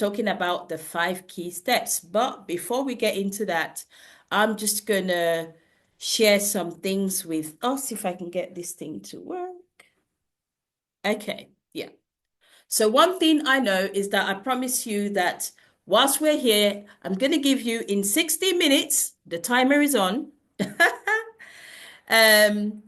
talking about the 5 key steps. But before we get into that, I'm just gonna share some things with us if I can get this thing to work. Okay, yeah. So one thing I know is that I promise you that whilst we're here, I'm gonna give you in 60 minutes, the timer is on, um,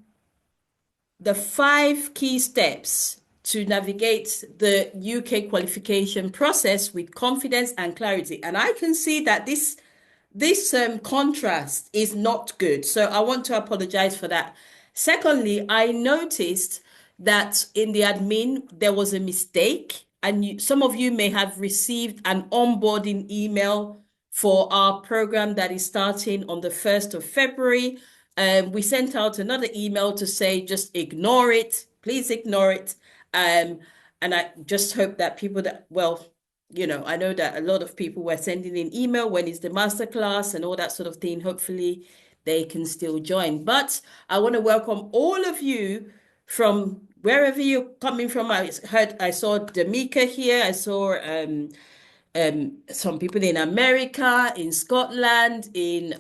the 5 key steps to navigate the UK qualification process with confidence and clarity. And I can see that this contrast is not good. So I want to apologize for that. Secondly, I noticed that in the admin there was a mistake, and some of you may have received an onboarding email for our program that is starting on the 1st of February. We sent out another email to say just ignore it, please ignore it. And I just hope that people that, well, I know that a lot of people were sending in email when it's the masterclass and all that sort of thing. Hopefully, they can still join. But I want to welcome all of you from wherever you're coming from. I saw Damika here. I saw some people in America, in Scotland, in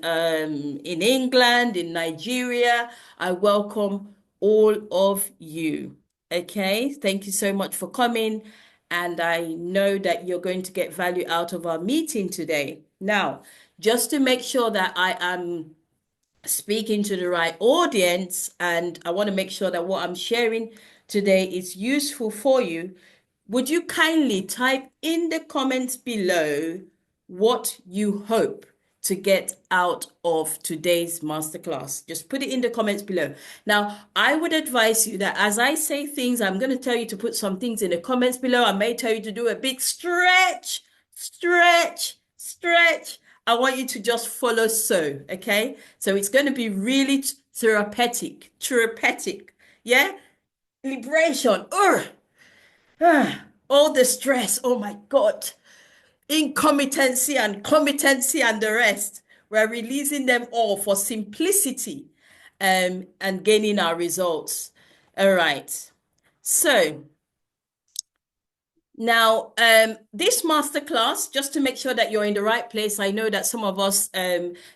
England, in Nigeria. I welcome all of you. Okay, thank you so much for coming. And I know that you're going to get value out of our meeting today. Now, just to make sure that I am speaking to the right audience, and I want to make sure that what I'm sharing today is useful for you, would you kindly type in the comments below what you hope to get out of today's masterclass? Just put it in the comments below. Now, I would advise you that as I say things, I'm going to tell you to put some things in the comments below. I may tell you to do a big stretch, stretch, stretch. I want you to just follow so, okay? So it's going to be really therapeutic, yeah? Liberation. Ugh. All the stress, oh my God, incompetency and competency and the rest. We're releasing them all for simplicity and gaining our results. All right. So now, this masterclass, just to make sure that you're in the right place, I know that some of us,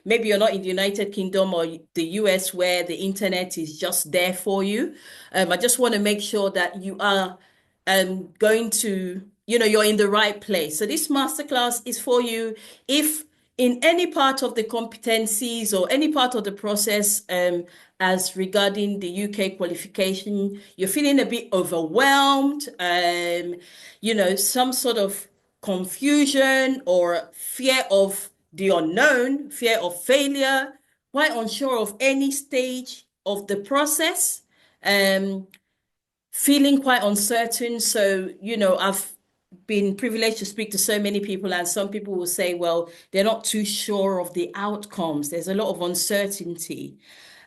maybe you're not in the United Kingdom or the US where the internet is just there for you. I just want to make sure that you are going to, you're in the right place. So this masterclass is for you if in any part of the competencies or any part of the process as regarding the UK qualification, you're feeling a bit overwhelmed, some sort of confusion or fear of the unknown, fear of failure, quite unsure of any stage of the process, feeling quite uncertain. So, I've been privileged to speak to so many people, and some people will say, well, they're not too sure of the outcomes. There's a lot of uncertainty.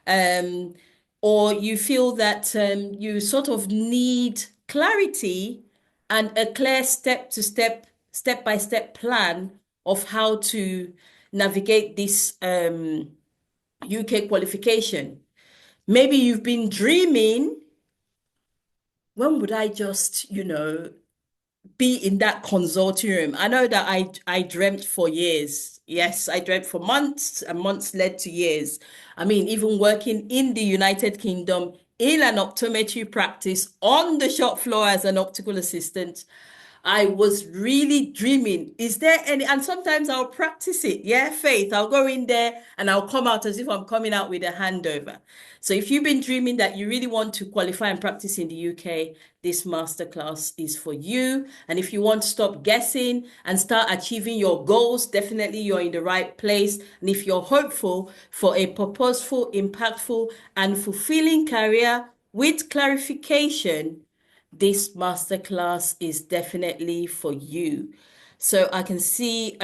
Um, or you feel that you sort of need clarity and a clear step by step plan of how to navigate this UK qualification. Maybe you've been dreaming, when would I just, be in that consulting room? I know that I dreamt for years. Yes, I dreamt for months, and months led to years. I mean, even working in the United Kingdom in an optometry practice on the shop floor as an optical assistant, I was really dreaming. Is there any, and sometimes I'll practice it. Yeah, Faith. I'll go in there and I'll come out as if I'm coming out with a handover. So if you've been dreaming that you really want to qualify and practice in the UK, this masterclass is for you. And if you want to stop guessing and start achieving your goals, definitely you're in the right place. And if you're hopeful for a purposeful, impactful, and fulfilling career with clarification, this masterclass is definitely for you. So I can see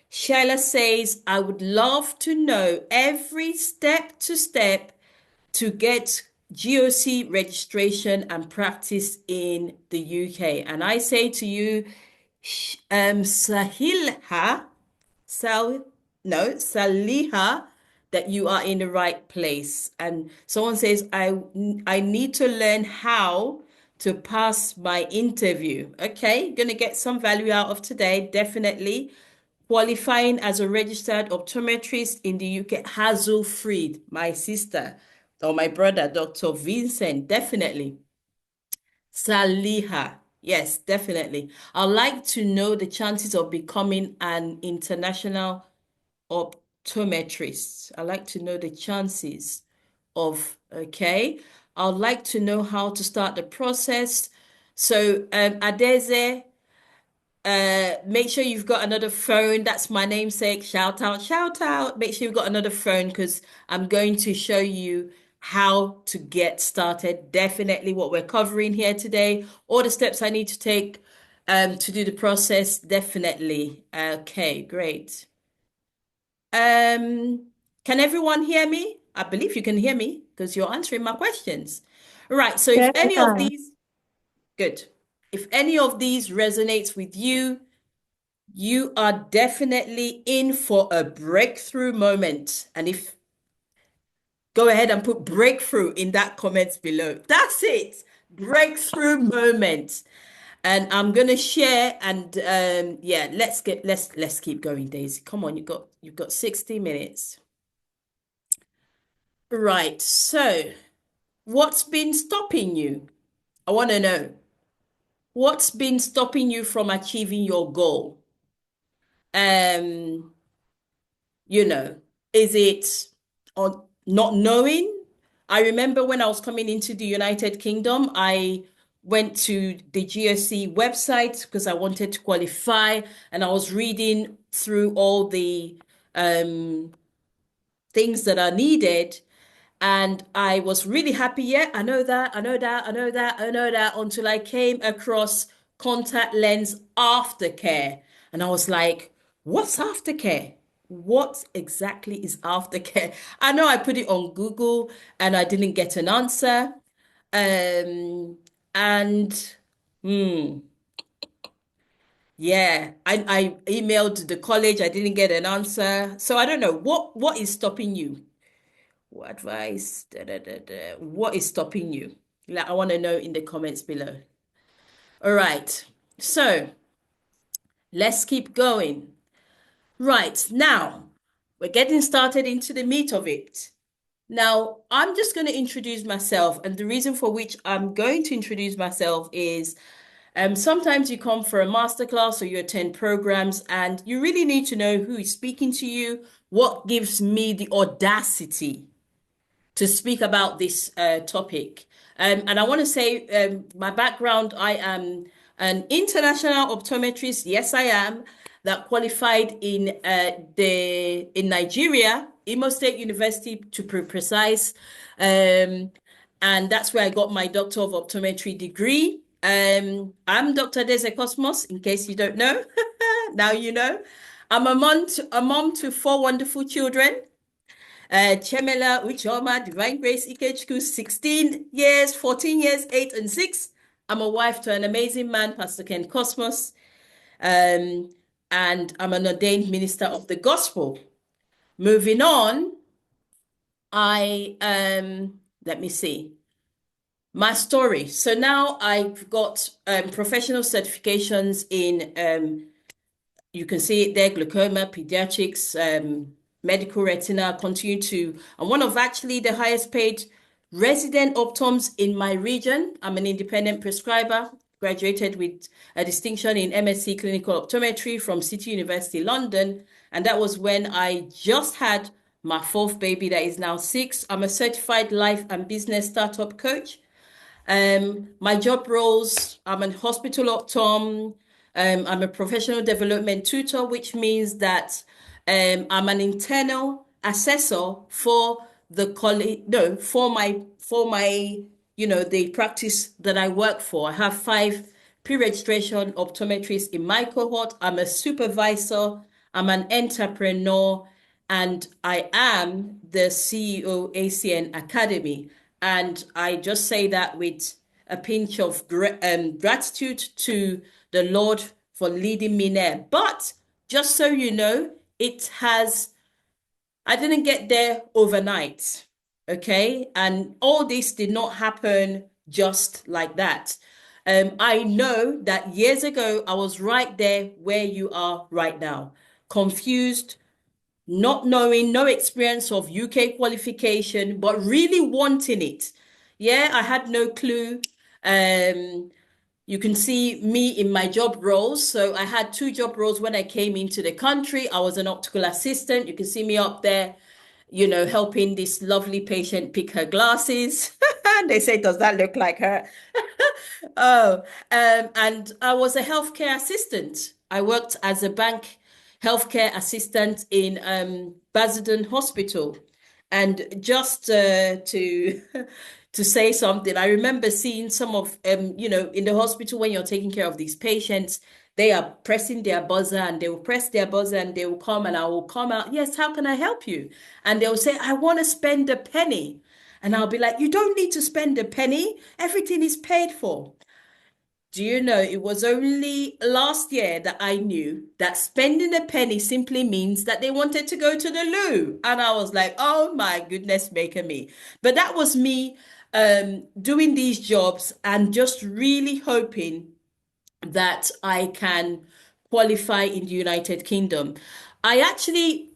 Sheila says, I would love to know every step to get GOC registration and practice in the UK. And I say to you, Sahilha, Sal, no, Saliha, that you are in the right place. And someone says, I need to learn how to pass my interview. Okay, gonna get some value out of today, definitely. Qualifying as a registered optometrist in the UK, Hazel Freed, my sister or my brother, Dr. Vincent, definitely. Saliha, yes, definitely. I'd like to know the chances of becoming an international optometrist. I'd like to know the chances of, okay. I'd like to know how to start the process. So, Adeze, make sure you've got another phone. That's my namesake. Shout out, shout out. Make sure you've got another phone because I'm going to show you how to get started. Definitely what we're covering here today. All the steps I need to take to do the process. Definitely. Okay, great. Um, can everyone hear me? I believe you can hear me because you're answering my questions. Right. So if Yes, I any of can. these, good. If any of these resonates with you, you are definitely in for a breakthrough moment. And if go ahead and put breakthrough in that comments below. That's it. Breakthrough moment. And I'm gonna share and yeah, let's keep going, Daisy. Come on, you've got 60 minutes. Right. So, what's been stopping you? I want to know. What's been stopping you from achieving your goal? Um, you know, is it on not knowing? I remember when I was coming into the United Kingdom, I went to the GSC website because I wanted to qualify, and I was reading through all the um, things that are needed. And I was really happy. Yeah, I know that, I know that, I know that, I know that, until I came across contact lens aftercare. And I was like, what's aftercare? What exactly is aftercare? I know I put it on Google and I didn't get an answer. And hmm, yeah, I emailed the college, I didn't get an answer. So I don't know. What is stopping you? What advice? What is stopping you? Like, I want to know in the comments below. All right. So let's keep going. Right. Now we're getting started into the meat of it. Now, I'm just going to introduce myself, and the reason for which I'm going to introduce myself is sometimes you come for a masterclass or you attend programs, and you really need to know who is speaking to you. What gives me the audacity to speak about this topic. And I want to say my background, I am an international optometrist. Yes, I am. That qualified in Nigeria, Imo State University to be precise. Um, and that's where I got my Doctor of Optometry degree. I'm Dr. Deze Cosmos, in case you don't know. Now you know. I'm a mom to four wonderful children. Chemela, Uchoma, Divine Grace, EKHQ, 16 years, 14 years, 8 and 6. I'm a wife to an amazing man, Pastor Ken Cosmos, um, and I'm an ordained minister of the gospel. Moving on, let me see, my story. So now I've got professional certifications in you can see it there, glaucoma, pediatrics, medical retina, continue to, I'm one of actually the highest paid resident optoms in my region. I'm an independent prescriber, graduated with a distinction in MSc Clinical Optometry from City University, London. And that was when I just had my fourth baby that is now 6. I'm a certified life and business startup coach. My job roles, I'm an hospital optom. I'm a professional development tutor, which means that I'm an internal assessor for the college, no, for my the practice that I work for. I have 5 pre-registration optometrists in my cohort. I'm a supervisor, I'm an entrepreneur, and I am the CEO ACN Academy. And I just say that with a pinch of gratitude to the Lord for leading me there. But just so you know, I didn't get there overnight. Okay. And all this did not happen just like that. I know that years ago I was right there where you are right now, confused, not knowing, no experience of UK qualification, but really wanting it. Yeah, I had no clue. Um, you can see me in my job roles. So I had two job roles when I came into the country. I was an optical assistant. You can see me up there, helping this lovely patient pick her glasses. They say, does that look like her? Oh, and I was a healthcare assistant. I worked as a bank healthcare assistant in Basildon Hospital. And just to to say something, I remember seeing some of in the hospital when you're taking care of these patients, they are pressing their buzzer and they will press their buzzer and they will come and I will come out. Yes, how can I help you? And they'll say, I want to spend a penny. And I'll be like, you don't need to spend a penny. Everything is paid for. Do you know, it was only last year that I knew that spending a penny simply means that they wanted to go to the loo. And I was like, oh my goodness, maker me. But that was me doing these jobs and just really hoping that I can qualify in the United Kingdom. I actually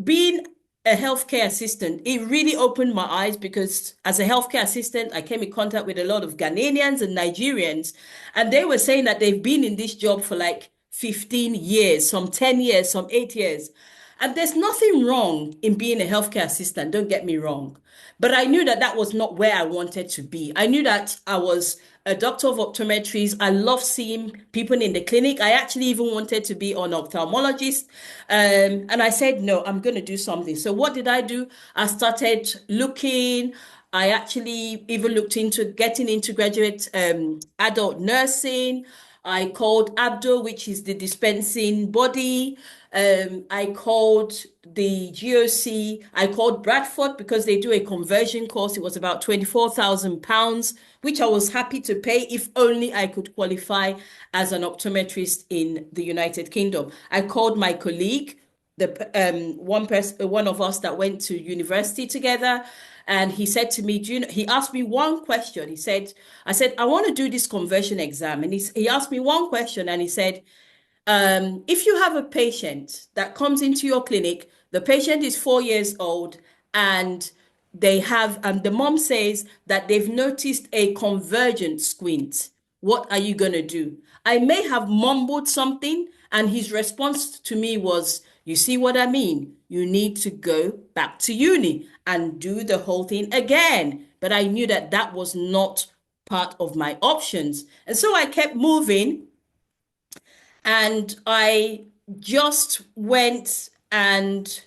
being a healthcare assistant, it really opened my eyes because as a healthcare assistant, I came in contact with a lot of Ghanaians and Nigerians, and they were saying that they've been in this job for like 15 years, some 10 years, some 8 years. And there's nothing wrong in being a healthcare assistant, don't get me wrong. But I knew that that was not where I wanted to be. I knew that I was a doctor of optometry. I love seeing people in the clinic. I actually even wanted to be an ophthalmologist. And I said, no, I'm going to do something. So what did I do? I started looking. I actually even looked into getting into graduate adult nursing. I called Abdo, which is the dispensing body. I called the GOC. I called Bradford because they do a conversion course. It was about £24,000, which I was happy to pay if only I could qualify as an optometrist in the United Kingdom. I called my colleague, the one of us that went to university together, and he said to me, do you know, he asked me one question. I said, I want to do this conversion exam. And he asked me one question and he said, if you have a patient that comes into your clinic, the patient is 4 years old and the mom says that they've noticed a convergent squint. What are you going to do? I may have mumbled something, and his response to me was, you see what I mean? You need to go back to uni and do the whole thing again. But I knew that that was not part of my options. And so I kept moving and I just went and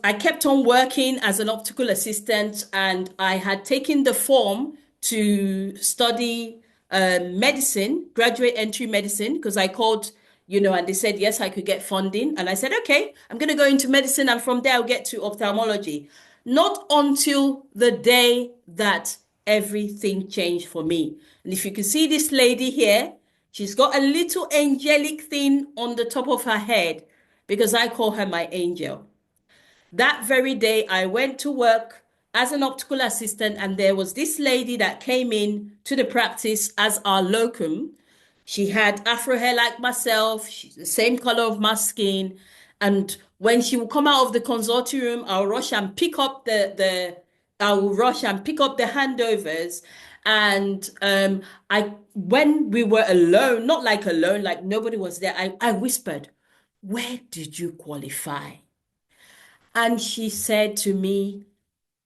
I kept on working as an optical assistant, and I had taken the form to study medicine, graduate entry medicine, because I called, and they said yes, I could get funding. And I said, okay, I'm going to go into medicine, and from there I'll get to ophthalmology. Not until the day that everything changed for me. And if you can see this lady here, she's got a little angelic thing on the top of her head because I call her my angel. That very day, I went to work as an optical assistant, and there was this lady that came in to the practice as our locum. She had afro hair like myself, she's the same color of my skin. And when she would come out of the consulting room, I'll rush and pick up I will rush and pick up the handovers. And when we were alone, not like alone, like nobody was there, I whispered, where did you qualify? And she said to me,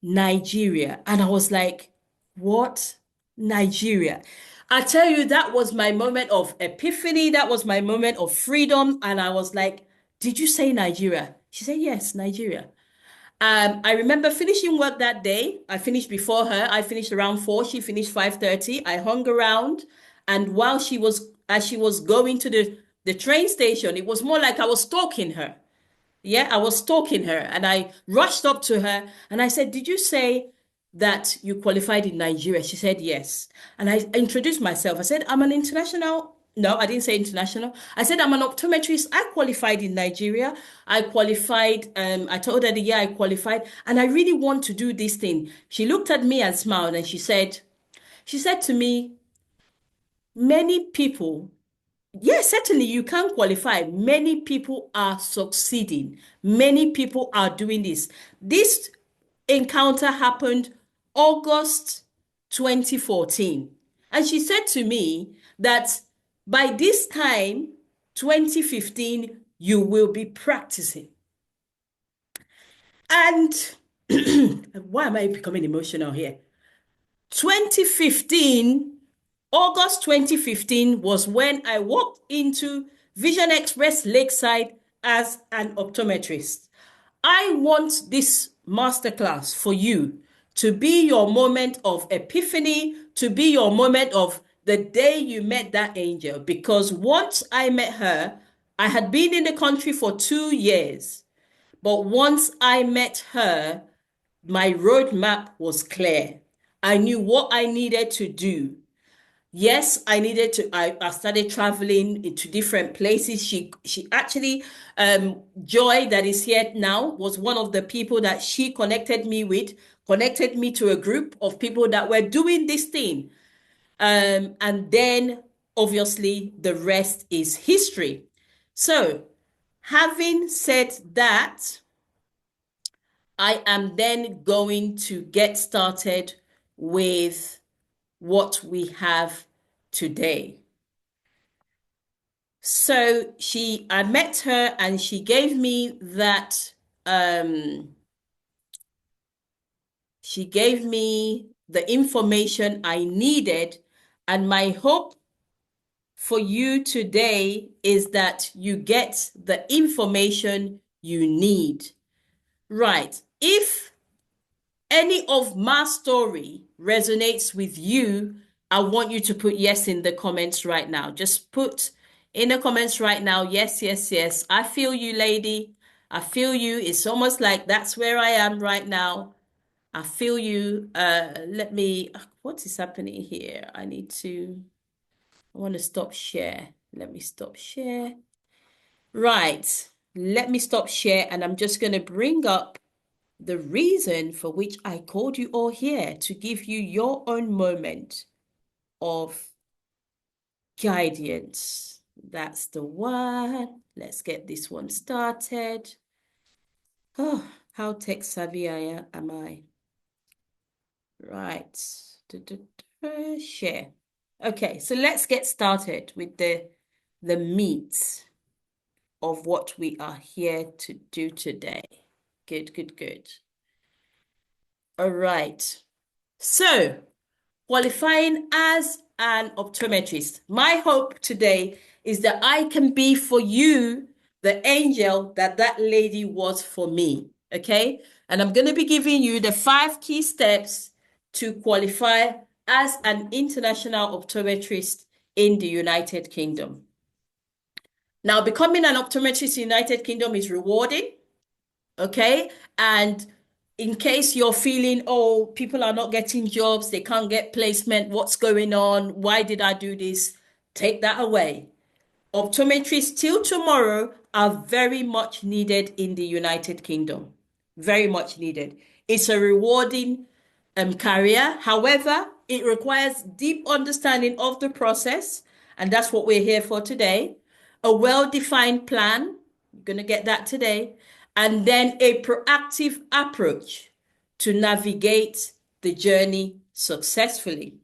Nigeria. And I was like, what? Nigeria. I tell you, that was my moment of epiphany. That was my moment of freedom. And I was like, did you say Nigeria? She said, yes, Nigeria. I remember finishing work that day. I finished before her. I finished around 4. She finished 5:30. I hung around. And as she was going to the train station, it was more like I was stalking her. Yeah, I was stalking her and I rushed up to her and I said, did you say that you qualified in Nigeria? She said, yes. And I introduced myself. I said, I'm an international. No, I didn't say international. I said, I'm an optometrist. I qualified in Nigeria. I qualified. I told her the year I qualified and I really want to do this thing. She looked at me and smiled and she said, She said to me, many people, yes, certainly you can qualify. Many people are succeeding. Many people are doing this. This encounter happened August 2014. And she said to me that by this time, 2015, you will be practicing. And why am I becoming emotional here? 2015, August 2015 was when I walked into Vision Express Lakeside as an optometrist. I want this masterclass for you to be your moment of epiphany, to be your moment of the day you met that angel. Because once I met her, I had been in the country for 2 years. But once I met her, my roadmap was clear. I knew what I needed to do. Yes, I started traveling into different places. She actually, Joy that is here now was one of the people that she connected me with, connected me to a group of people that were doing this thing. And then obviously the rest is history. So having said that, I am then going to get started with what we have today. So I met her and she gave me she gave me the information I needed. And my hope for you today is that you get the information you need. Right. If any of my story resonates with you, I want you to put yes in the comments right now. Just put in the comments right now, yes, yes, yes. I feel you, lady. I feel you. It's almost like that's where I am right now. I feel you. What is happening here? I want to stop share. Let me stop share. Right. Let me stop share and I'm just going to bring up the reason for which I called you all here to give you your own moment of guidance. That's the one. Let's get this one started. Oh, how tech savvy am I? Right. Share. Okay, so let's get started with the meat of what we are here to do today. Good, good, good. All right. So, qualifying as an optometrist. My hope today is that I can be for you the angel that that lady was for me. Okay. And I'm going to be giving you the 5 key steps to qualify as an international optometrist in the United Kingdom. Now, becoming an optometrist in the United Kingdom is rewarding. Okay. And in case you're feeling, oh, people are not getting jobs, they can't get placement, what's going on? Why did I do this? Take that away. Optometrists till tomorrow are very much needed in the United Kingdom. Very much needed. It's a rewarding career. However, it requires deep understanding of the process, and that's what we're here for today. A well-defined plan, you're going to get that today, and then a proactive approach to navigate the journey successfully.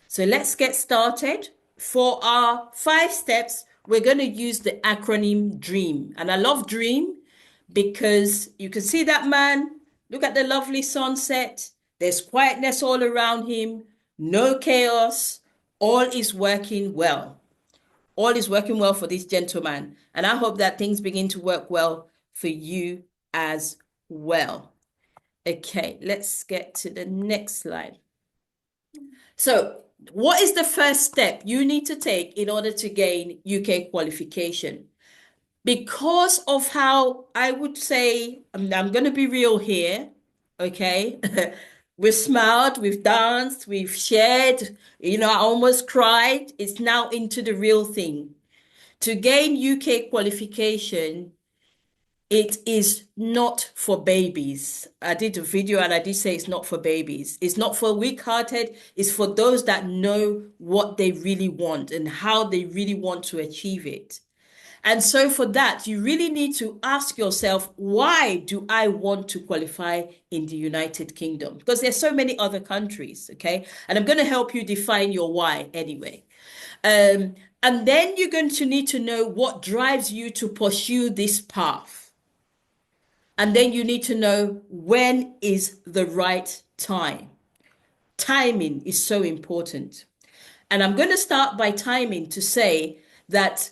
So let's get started. For our 5 steps, we're going to use the acronym DREAM. And I love DREAM because you can see that man. Look at the lovely sunset. There's quietness all around him, no chaos. All is working well. All is working well for this gentleman. And I hope that things begin to work well for you as well. Okay, let's get to the next slide. So, what is the first step you need to take in order to gain UK qualification? Because of how I would say, I'm going to be real here, okay? We've smiled, we've danced, we've shared, I almost cried. It's now into the real thing. To gain UK qualification, It is not for babies. I did a video and I did say it's not for babies. It's not for weak-hearted. It's for those that know what they really want and how they really want to achieve it. And so for that, you really need to ask yourself, why do I want to qualify in the United Kingdom? Because there's so many other countries, okay? And I'm going to help you define your why anyway. Um, and then you're going to need to know what drives you to pursue this path. And then you need to know when is the right time. Timing is so important. And I'm going to start by timing to say that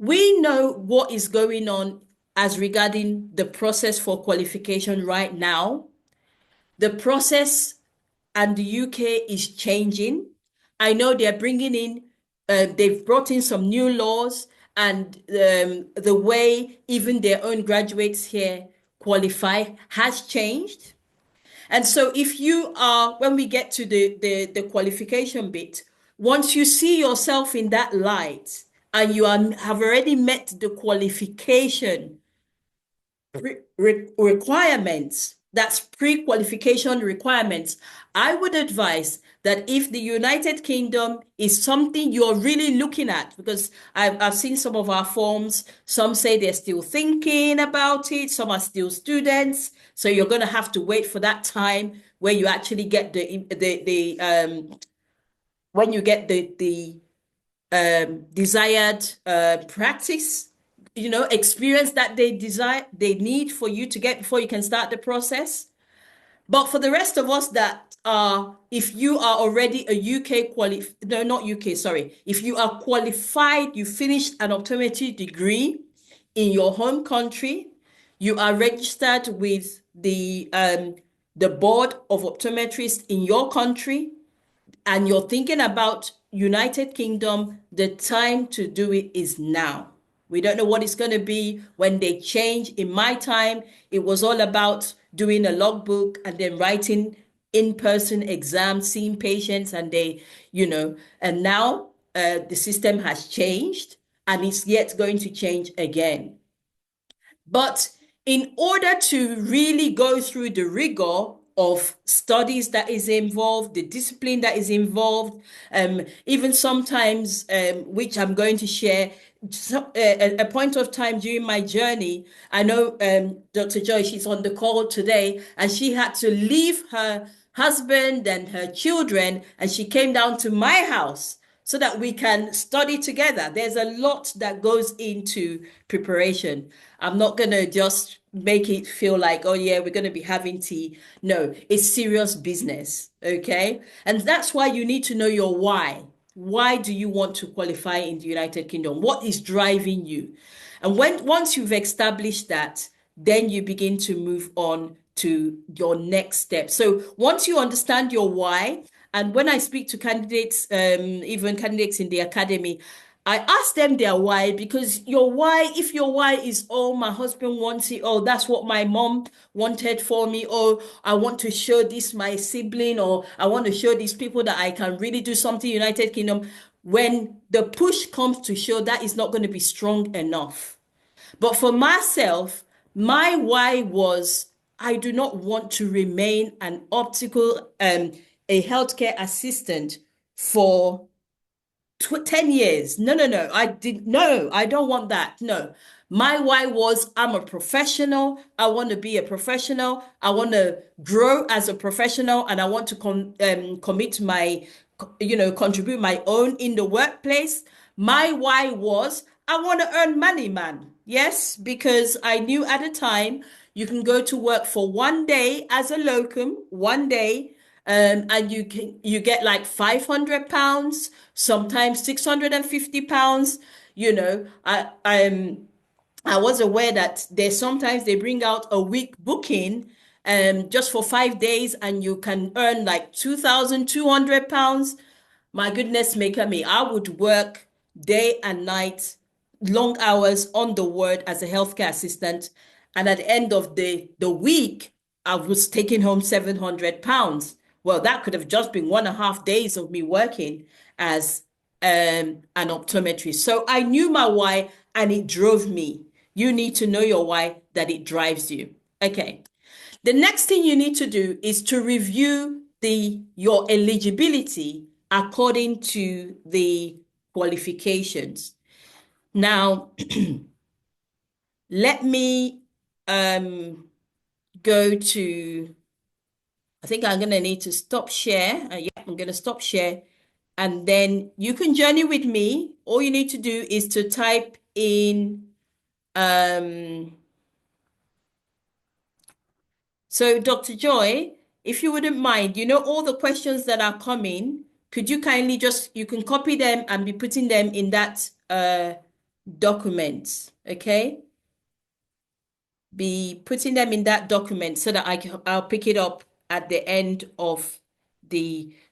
we know what is going on as regarding the process for qualification right now. The process and the UK is changing. I know they're bringing in, they've brought in some new laws, and the way even their own graduates here qualify has changed. And so if you are, when we get to the qualification bit, once you see yourself in that light and have already met the qualification requirements, that's pre-qualification requirements, I would advise that if the United Kingdom is something you're really looking at, because I've seen some of our forms, some say they're still thinking about it, some are still students, so you're going to have to wait for that time where you actually get the when you get the desired practice, experience that they need for you to get before you can start the process. But for the rest of us that are, if you are already a UK no, not UK, sorry, if you are qualified, you finished an optometry degree in your home country, you are registered with the board of optometrists in your country, and you're thinking about United Kingdom, the time to do it is now. We don't know what it's going to be when they change. In my time, it was all about doing a logbook and then writing in-person exams, seeing patients, and and now the system has changed and it's yet going to change again. But in order to really go through the rigor of studies that is involved, the discipline that is involved, even sometimes, which I'm going to share, a point of time during my journey, I know Dr. Joy, she's on the call today, and she had to leave her husband and her children, and she came down to my house so that we can study together. There's a lot that goes into preparation. I'm not going to just make it feel like, oh, yeah, we're going to be having tea. No, it's serious business. Okay. And that's why you need to know your why. Why do you want to qualify in the United Kingdom? What is driving you? And once you've established that, then you begin to move on to your next step. So once you understand your why, and when I speak to candidates, even candidates in the academy, I ask them their why, because your why, if your why is, oh, my husband wants it, oh, that's what my mom wanted for me, or I want to show this my sibling, or I want to show these people that I can really do something United Kingdom, when the push comes to show, that is not going to be strong enough. But for myself, my why was, I do not want to remain an a healthcare assistant for 10 years. No, no, no. No, I don't want that. No. My why was, I'm a professional. I want to be a professional. I want to grow as a professional, and I want to commit contribute my own in the workplace. My why was, I want to earn money, man. Yes, because I knew at the time you can go to work for one day as a locum, one day, and you get like £500, sometimes £650. I was aware that there's sometimes they bring out a week booking just for 5 days, and you can earn like £2,200. My goodness, maker me. I would work day and night, long hours on the ward as a healthcare assistant. And at the end of the week, I was taking home £700. Well, that could have just been 1.5 days of me working as an optometrist. So I knew my why, and it drove me. You need to know your why, that it drives you. Okay. The next thing you need to do is to review your eligibility according to the qualifications. Now, let me go to, I think I'm going to need to stop share. Yeah, I'm going to stop share. And then you can journey with me. All you need to do is to type in, so Dr. Joy, if you wouldn't mind, all the questions that are coming, could you kindly you can copy them and be putting them in that document, okay? Be putting them in that document so that I'll pick it up at the end of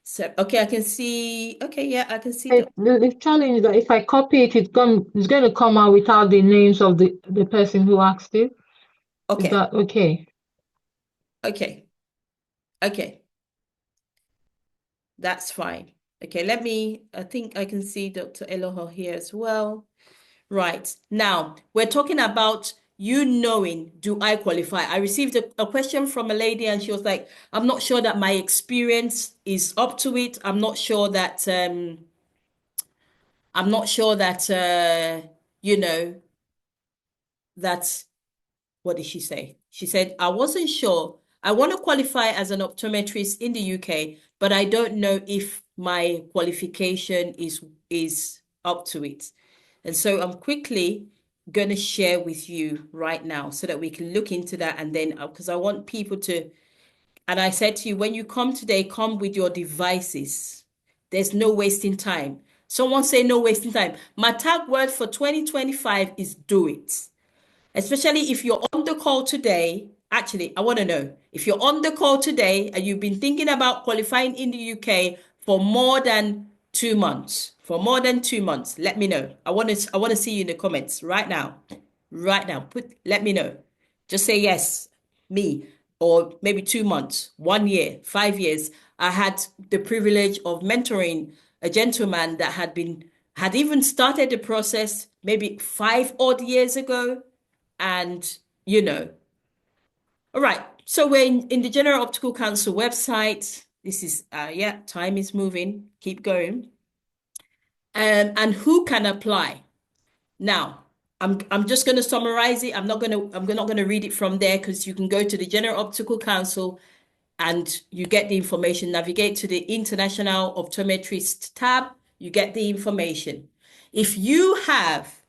so okay, I can see. Okay, yeah, I can see The challenge that if I copy it, it's going to come out without the names of the person who asked it. Is okay, that okay? okay, okay, that's fine. Okay, I think I can see Dr. Eloho here as well. Right. Now, we're talking about you knowing, do I qualify? I received a question from a lady and she was like, I'm not sure that my experience is up to it. I'm not sure that you know, that what did she say? She said, I wasn't sure. I want to qualify as an optometrist in the UK, but I don't know if my qualification is up to it. And so I'm quickly going to share with you right now so that we can look into that. And then, because I want people to, and I said to you, when you come today, come with your devices. There's no wasting time. Someone say no wasting time. My tag word for 2025 is do it. Especially if you're on the call today. Actually, I want to know if you're on the call today and you've been thinking about qualifying in the UK for more than 2 months. For more than 2 months, let me know. I want to see you in the comments right now. Right now. Let me know. Just say yes, me, or maybe 2 months, 1 year, 5 years. I had the privilege of mentoring a gentleman that had even started the process maybe 5 odd years ago. And, you know, all right. So we're in the General Optical Council website. This is, yeah, time is moving. Keep going. And who can apply? Now, I'm just going to summarize it. I'm not going to read it from there because you can go to the General Optical Council and you get the information. Navigate to the International Optometrist tab. You get the information. If you have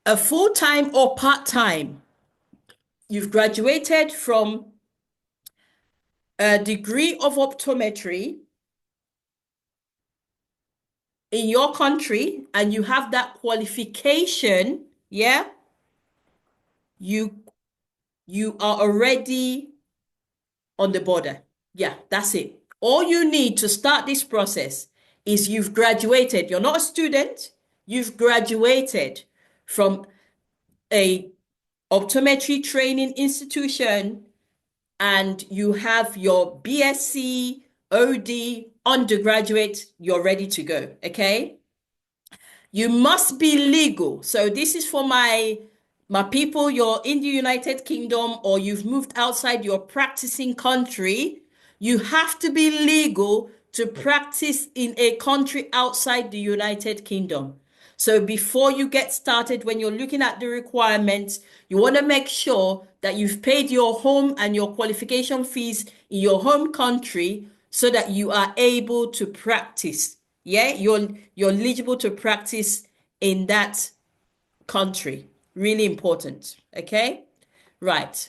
a full-time or part-time, you've graduated from a degree of optometry in your country and you have that qualification, yeah, you you are already on the border. Yeah, that's it. All you need to start this process is you've graduated. You're not a student, you've graduated from a optometry training institution and you have your BSc, OD, undergraduate, you're ready to go. Okay. You must be legal. So this is for my people, you're in the United Kingdom or you've moved outside your practicing country. You have to be legal to practice in a country outside the United Kingdom. So before you get started, when you're looking at the requirements, you want to make sure that you've paid your home and your qualification fees in your home country so that you are able to practice. Yeah, you're eligible to practice in that country. Really important. Okay? Right.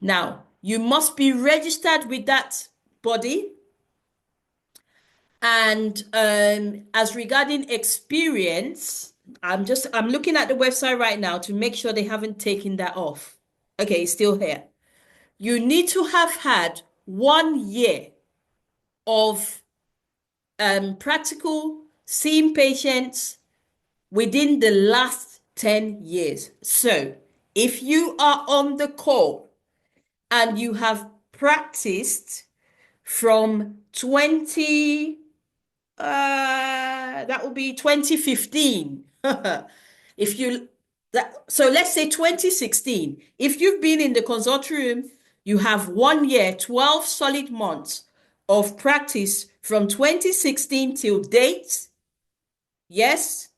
Now, you must be registered with that body. And as regarding experience, I'm looking at the website right now to make sure they haven't taken that off. Okay, it's still here. You need to have had 1 year of practical seeing patients within the last 10 years. So if you are on the call and you have practiced from 20, that would be 2015. If you So let's say 2016. If you've been in the consortium, you have 1 year, 12 solid months of practice from 2016 till date. Yes.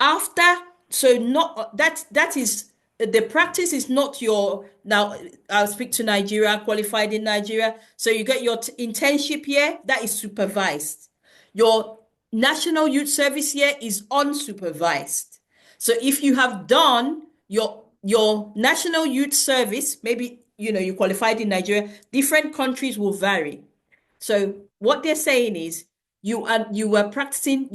After, so not that is the practice is not your now. I'll speak to Nigeria, qualified in Nigeria. So you get your internship year, that is supervised. Your national youth service year is unsupervised. So if you have done your national youth service, maybe you qualified in Nigeria, different countries will vary. So what they're saying is you are not practicing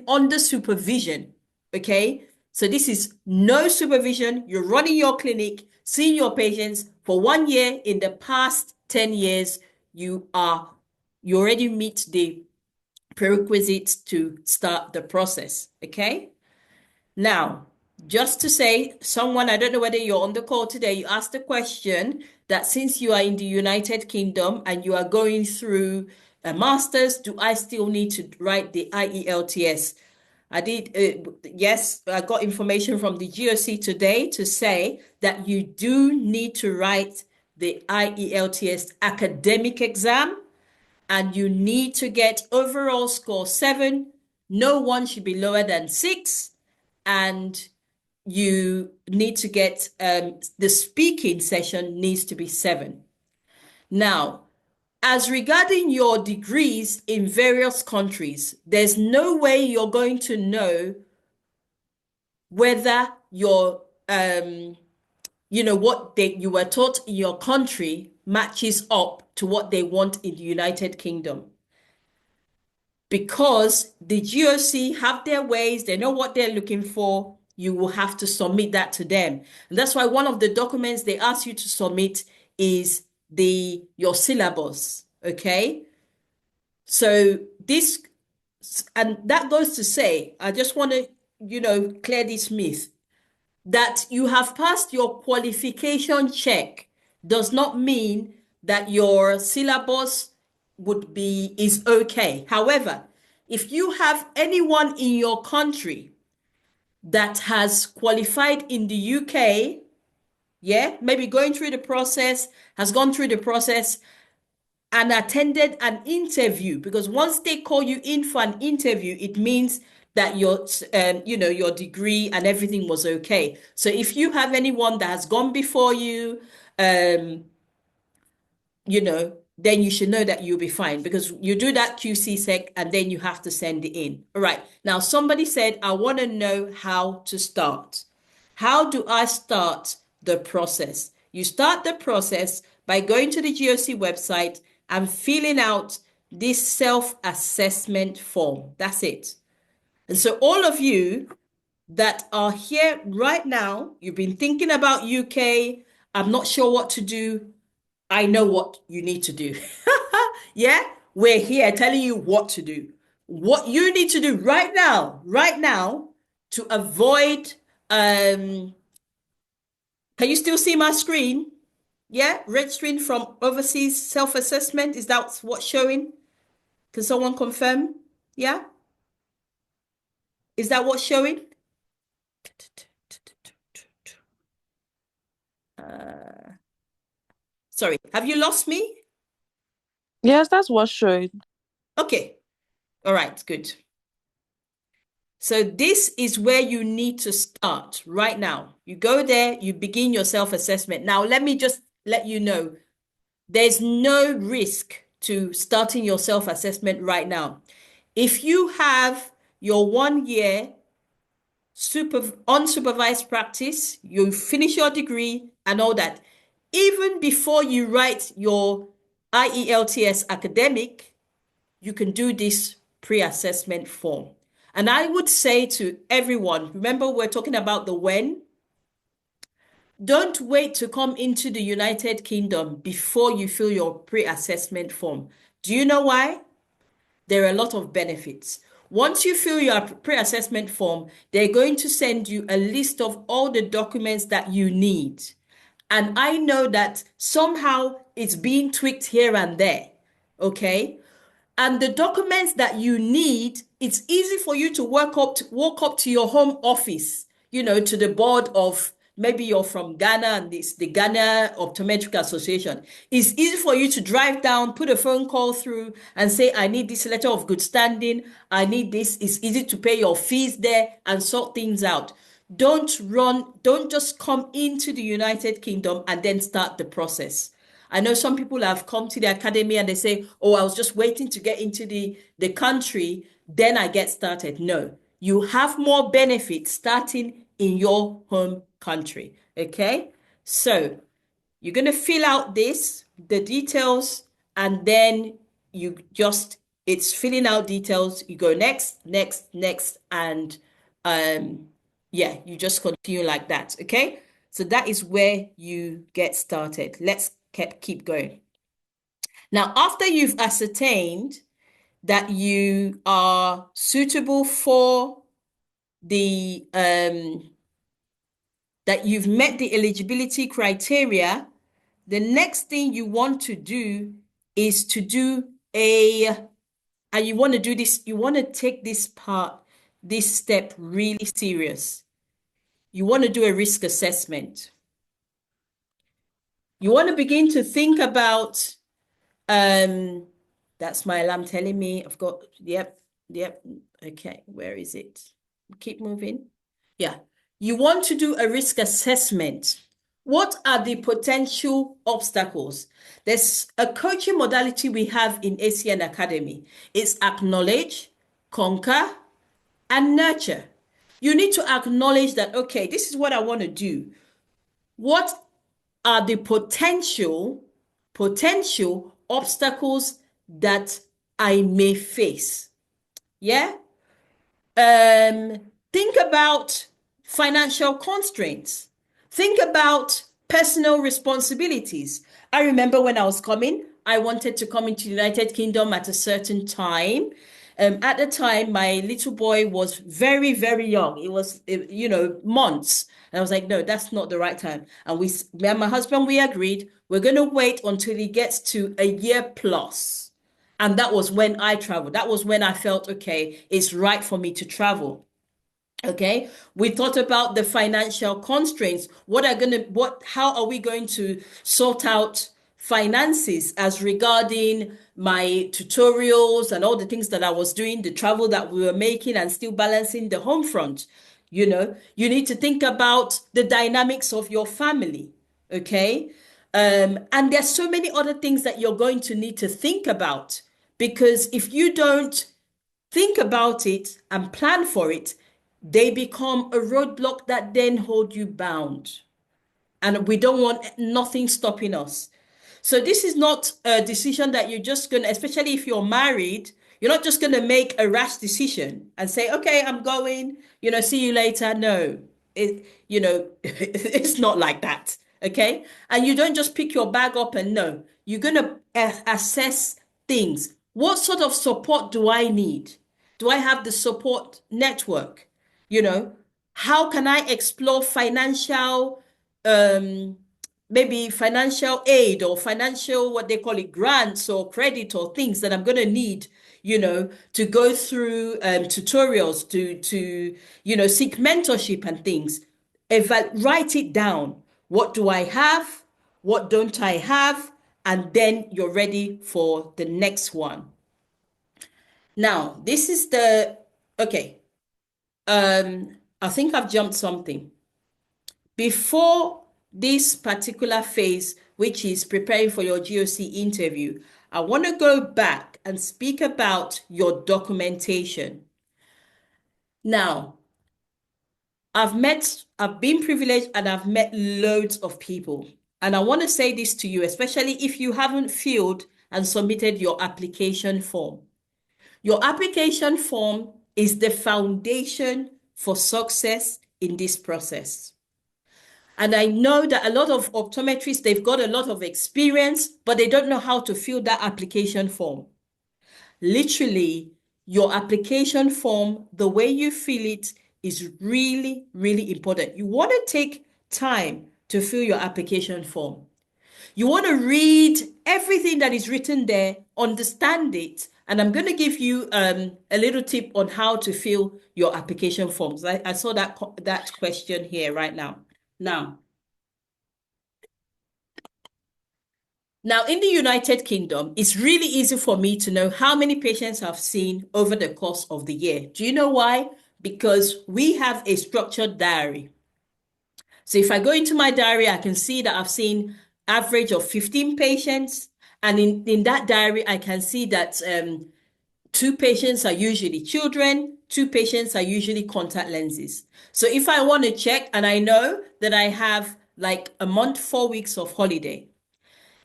under supervision. Okay. So this is no supervision. You're running your clinic, seeing your patients for 1 year. In the past 10 years, you already meet the prerequisites to start the process. Okay. Now, just to say, someone, I don't know whether you're on the call today, you asked a question that since you are in the United Kingdom and you are going through a master's, do I still need to write the IELTS? I did, yes, I got information from the GOC today to say that you do need to write the IELTS academic exam and you need to get overall score 7. No one should be lower than 6. And you need to get the speaking session needs to be 7. Now, as regarding your degrees in various countries, there's no way you're going to know whether what you were taught in your country matches up to what they want in the United Kingdom. Because the GOC have their ways, they know what they're looking for. You will have to submit that to them. And that's why one of the documents they ask you to submit is your syllabus. Okay. So this, and that goes to say, I just want to, clear this myth that you have passed your qualification check does not mean that your syllabus is okay. However, if you have anyone in your country that has qualified in the UK, yeah, maybe has gone through the process and attended an interview, because once they call you in for an interview, it means that your degree and everything was okay. So if you have anyone that has gone before you, um, then you should know that you'll be fine, because you do that QC sec and then you have to send it in. All right. Now, somebody said, I want to know how to start. How do I start the process? You start the process by going to the GOC website and filling out this self-assessment form. That's it. And so all of you that are here right now, you've been thinking about UK, I'm not sure what to do. I know what you need to do. Yeah, we're here telling you what to do. What you need to do right now to avoid can you still see my screen? Yeah, registering from overseas self-assessment. Is that what's showing? Can someone confirm? Yeah? Is that what's showing? Uh, sorry, have you lost me? Yes, that's what's showing. Okay. All right, good. So this is where you need to start right now. You go there, you begin your self-assessment. Now, let me just let you know, there's no risk to starting your self-assessment right now. If you have your 1 year unsupervised practice, you finish your degree and all that, even before you write your IELTS academic, you can do this pre-assessment form. And I would say to everyone, remember we're talking about the when. Don't wait to come into the United Kingdom before you fill your pre-assessment form. Do you know why? There are a lot of benefits. Once you fill your pre-assessment form, they're going to send you a list of all the documents that you need. And I know that somehow it's being tweaked here and there. Okay? And the documents that you need it's easy for you to walk up to your home office, to the board of, maybe you're from Ghana and this the Ghana Optometric Association. It's easy for you to drive down, put a phone call through and say, I need this letter of good standing. I need this. It's easy to pay your fees there and sort things out. Don't just come into the United Kingdom and then start the process. I know some people have come to the academy and they say, oh, I was just waiting to get into the country, then I get started. No, you have more benefits starting in your home country. Okay. So you're going to fill out the details, and then it's filling out details. You go next, next, next, and yeah, you just continue like that. Okay. So that is where you get started. Let's keep going. Now, after you've ascertained that you are suitable for the that you've met the eligibility criteria, the next thing you want to do is to do and you want to do this, you want to take this step really serious. You want to do a risk assessment. You want to begin to think about, that's my alarm telling me I've got, yep. Okay, where is it? Keep moving. Yeah. You want to do a risk assessment. What are the potential obstacles? There's a coaching modality we have in ACN Academy. It's acknowledge, conquer, and nurture. You need to acknowledge that, okay, this is what I want to do. What are the potential obstacles that I may face? Yeah. Think about financial constraints. Think about personal responsibilities. I remember when I was coming, I wanted to come into the United Kingdom at a certain time. At the time, my little boy was very, very young. It was, months. And I was like, no, that's not the right time. And me and my husband, we agreed, we're going to wait until he gets to a year plus. And that was when I traveled. That was when I felt, okay, it's right for me to travel. Okay, we thought about the financial constraints. How are we going to sort out finances as regarding my tutorials and all the things that I was doing, the travel that we were making, and still balancing the home front? You need to think about the dynamics of your family. Okay. And there's so many other things that you're going to need to think about, because if you don't think about it and plan for it, they become a roadblock that then hold you bound. And we don't want nothing stopping us. So this is not a decision that you're just going to, especially if you're married, you're not just going to make a rash decision and say, okay, I'm going, see you later. No, it's not like that. Okay. And you don't just pick your bag up and no, you're going to assess things. What sort of support do I need? Do I have the support network? How can I explore um, maybe financial aid or financial, what they call it, grants or credit or things that I'm going to need, to go through tutorials, to seek mentorship and things. If I write it down, what do I have? What don't I have? And then you're ready for the next one. Now, this is okay. I think I've jumped something. Before this particular phase, which is preparing for your GOC interview, I want to go back and speak about your documentation. Now, I've been privileged and I've met loads of people. And I want to say this to you, especially if you haven't filled and submitted your application form. Your application form is the foundation for success in this process. And I know that a lot of optometrists, they've got a lot of experience, but they don't know how to fill that application form. Literally, your application form, the way you fill it is really, really important. You want to take time to fill your application form. You want to read everything that is written there, understand it, And I'm going to give you a little tip on how to fill your application forms. I saw that question here right now. Now, in the United Kingdom, it's really easy for me to know how many patients I've seen over the course of the year. Do you know why? Because we have a structured diary. So if I go into my diary, I can see that I've seen average of 15 patients. And in that diary, I can see that 2 patients are usually children, 2 patients are usually contact lenses. So if I want to check and I know that I have like a month, 4 weeks of holiday,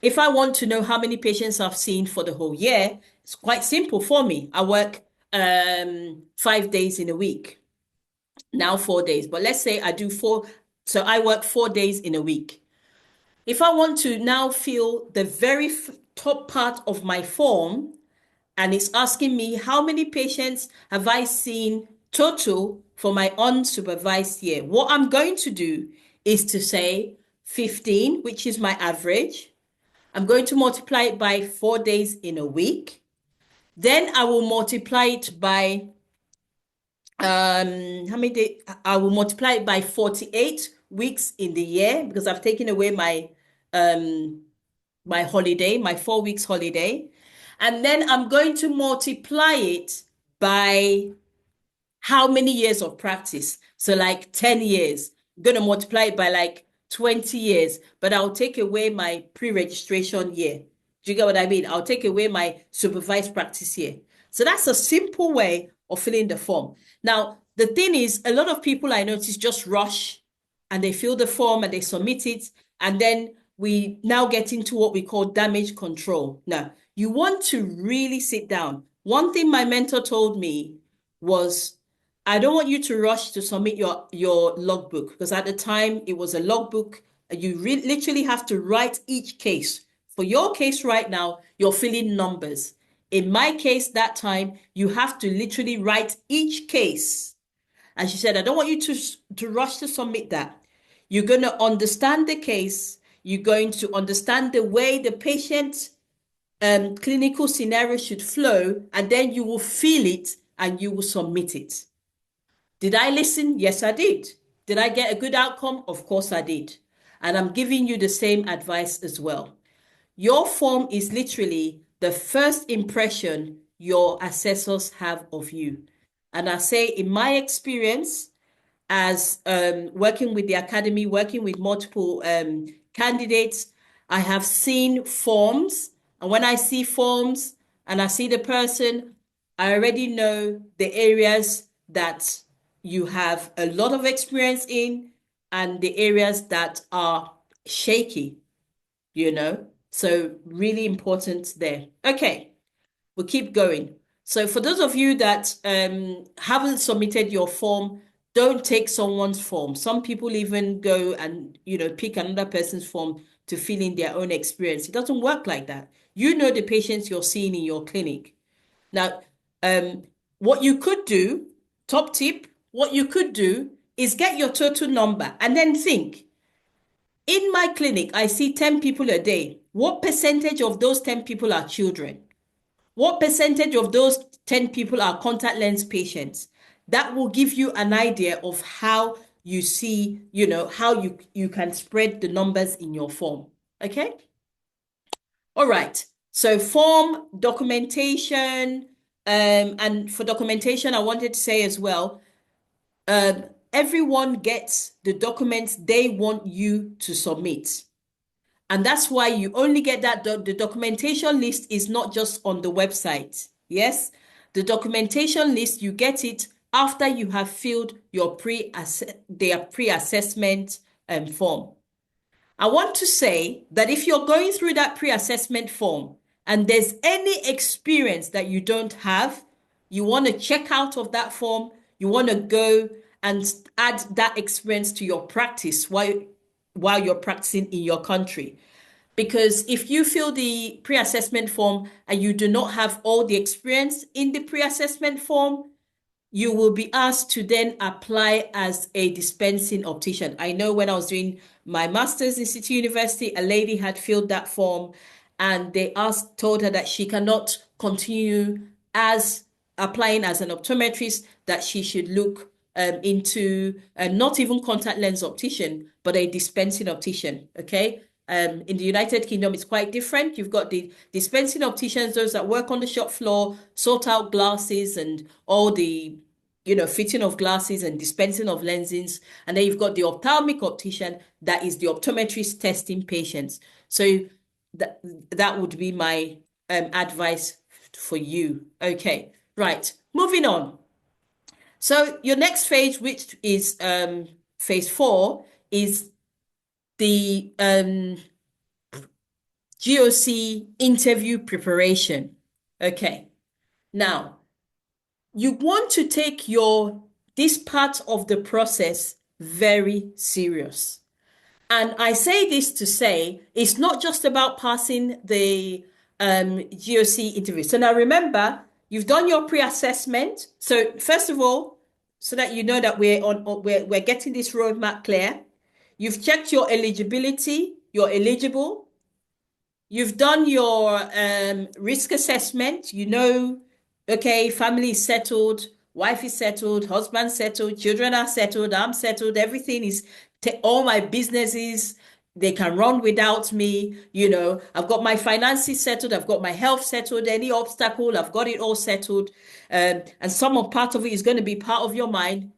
if I want to know how many patients I've seen for the whole year, it's quite simple for me. I work 5 days in a week, now 4 days, but let's say I do four, so I work 4 days in a week. If I want to now fill the very top part of my form, and it's asking me how many patients have I seen total for my unsupervised year, what I'm going to do is to say 15, which is my average. I'm going to multiply it by 4 days in a week. Then I will multiply it by how many days? I will multiply it by 48 weeks in the year because I've taken away my holiday, my 4 weeks holiday. And then I'm going to multiply it by how many years of practice? So like 10 years. I'm going to multiply it by like 20 years, but I'll take away my pre-registration year. Do you get what I mean? I'll take away my supervised practice year. So that's a simple way of filling the form. Now, the thing is, a lot of people I notice just rush and they fill the form and they submit it. And then we now get into what we call damage control. Now, you want to really sit down. One thing my mentor told me was, I don't want you to rush to submit your logbook because at the time it was a logbook. You literally have to write each case. For your case right now, you're filling numbers. In my case, that time, you have to literally write each case. And she said, I don't want you to rush to submit that. You're going to understand the case. You're going to understand the way the patient clinical scenario should flow, and then you will feel it and you will submit it. Did I listen? Yes, I did. Did I get a good outcome? Of course I did. And I'm giving you the same advice as well. Your form is literally the first impression your assessors have of you. And I say, in my experience, as working with the academy, working with multiple candidates, I have seen forms. And when I see forms and I see the person, I already know the areas that you have a lot of experience in and the areas that are shaky, you know? So really important there. Okay, we'll keep going. So for those of you that haven't submitted your form, don't take someone's form. Some people even go and, pick another person's form to fill in their own experience. It doesn't work like that. You know the patients you're seeing in your clinic. Now, what you could do, top tip, what you could do is get your total number and then think, in my clinic, I see 10 people a day. What percentage of those 10 people are children? What percentage of those 10 people are contact lens patients? That will give you an idea of how you see, how you can spread the numbers in your form. Okay? All right. So form, documentation, and for documentation, I wanted to say as well, everyone gets the documents they want you to submit. And that's why you only get that. The documentation list is not just on the website. Yes, the documentation list, you get it after you have filled your pre-assessment form. I want to say that if you're going through that pre-assessment form and there's any experience that you don't have, you want to check out of that form, you want to go and add that experience to your practice while you're practicing in your country. Because if you fill the pre-assessment form and you do not have all the experience in the pre-assessment form, you will be asked to then apply as a dispensing optician. I know when I was doing my master's in City University, a lady had filled that form and they told her that she cannot continue as applying as an optometrist, that she should look into not even contact lens optician, but a dispensing optician. Okay. In the United Kingdom, it's quite different. You've got the dispensing opticians, those that work on the shop floor, sort out glasses and all the fitting of glasses and dispensing of lenses. And then you've got the ophthalmic optician, that is the optometrist testing patients. So that would be my advice for you. Okay, right. Moving on. So your next phase, which is phase 4, is the GOC interview preparation. Okay. Now, you want to take this part of the process very serious. And I say this to say it's not just about passing the GOC interview. So now remember, you've done your pre-assessment. So first of all, so that you know that we're getting this roadmap clear, you've checked your eligibility, you're eligible. You've done your risk assessment. Okay, family is settled, wife is settled, husband settled, children are settled, I'm settled, everything is, all my businesses, they can run without me. I've got my finances settled, I've got my health settled, any obstacle, I've got it all settled. And part of it is going to be part of your mind.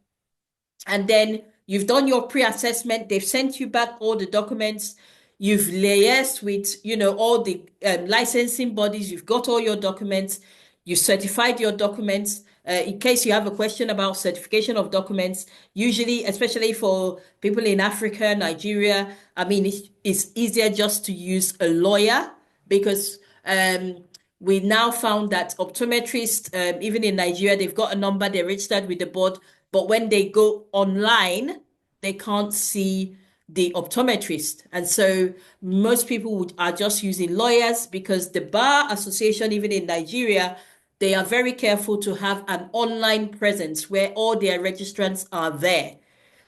And then you've done your pre-assessment, they've sent you back all the documents. You've liaised with, all the licensing bodies. You've got all your documents. You certified your documents. In case you have a question about certification of documents, usually, especially for people in Africa, Nigeria, I mean, it's easier just to use a lawyer, because we now found that optometrists, even in Nigeria, they've got a number, they're registered with the board, but when they go online, they can't see the optometrist. And so most people are just using lawyers, because the Bar Association, even in Nigeria, they are very careful to have an online presence where all their registrants are there.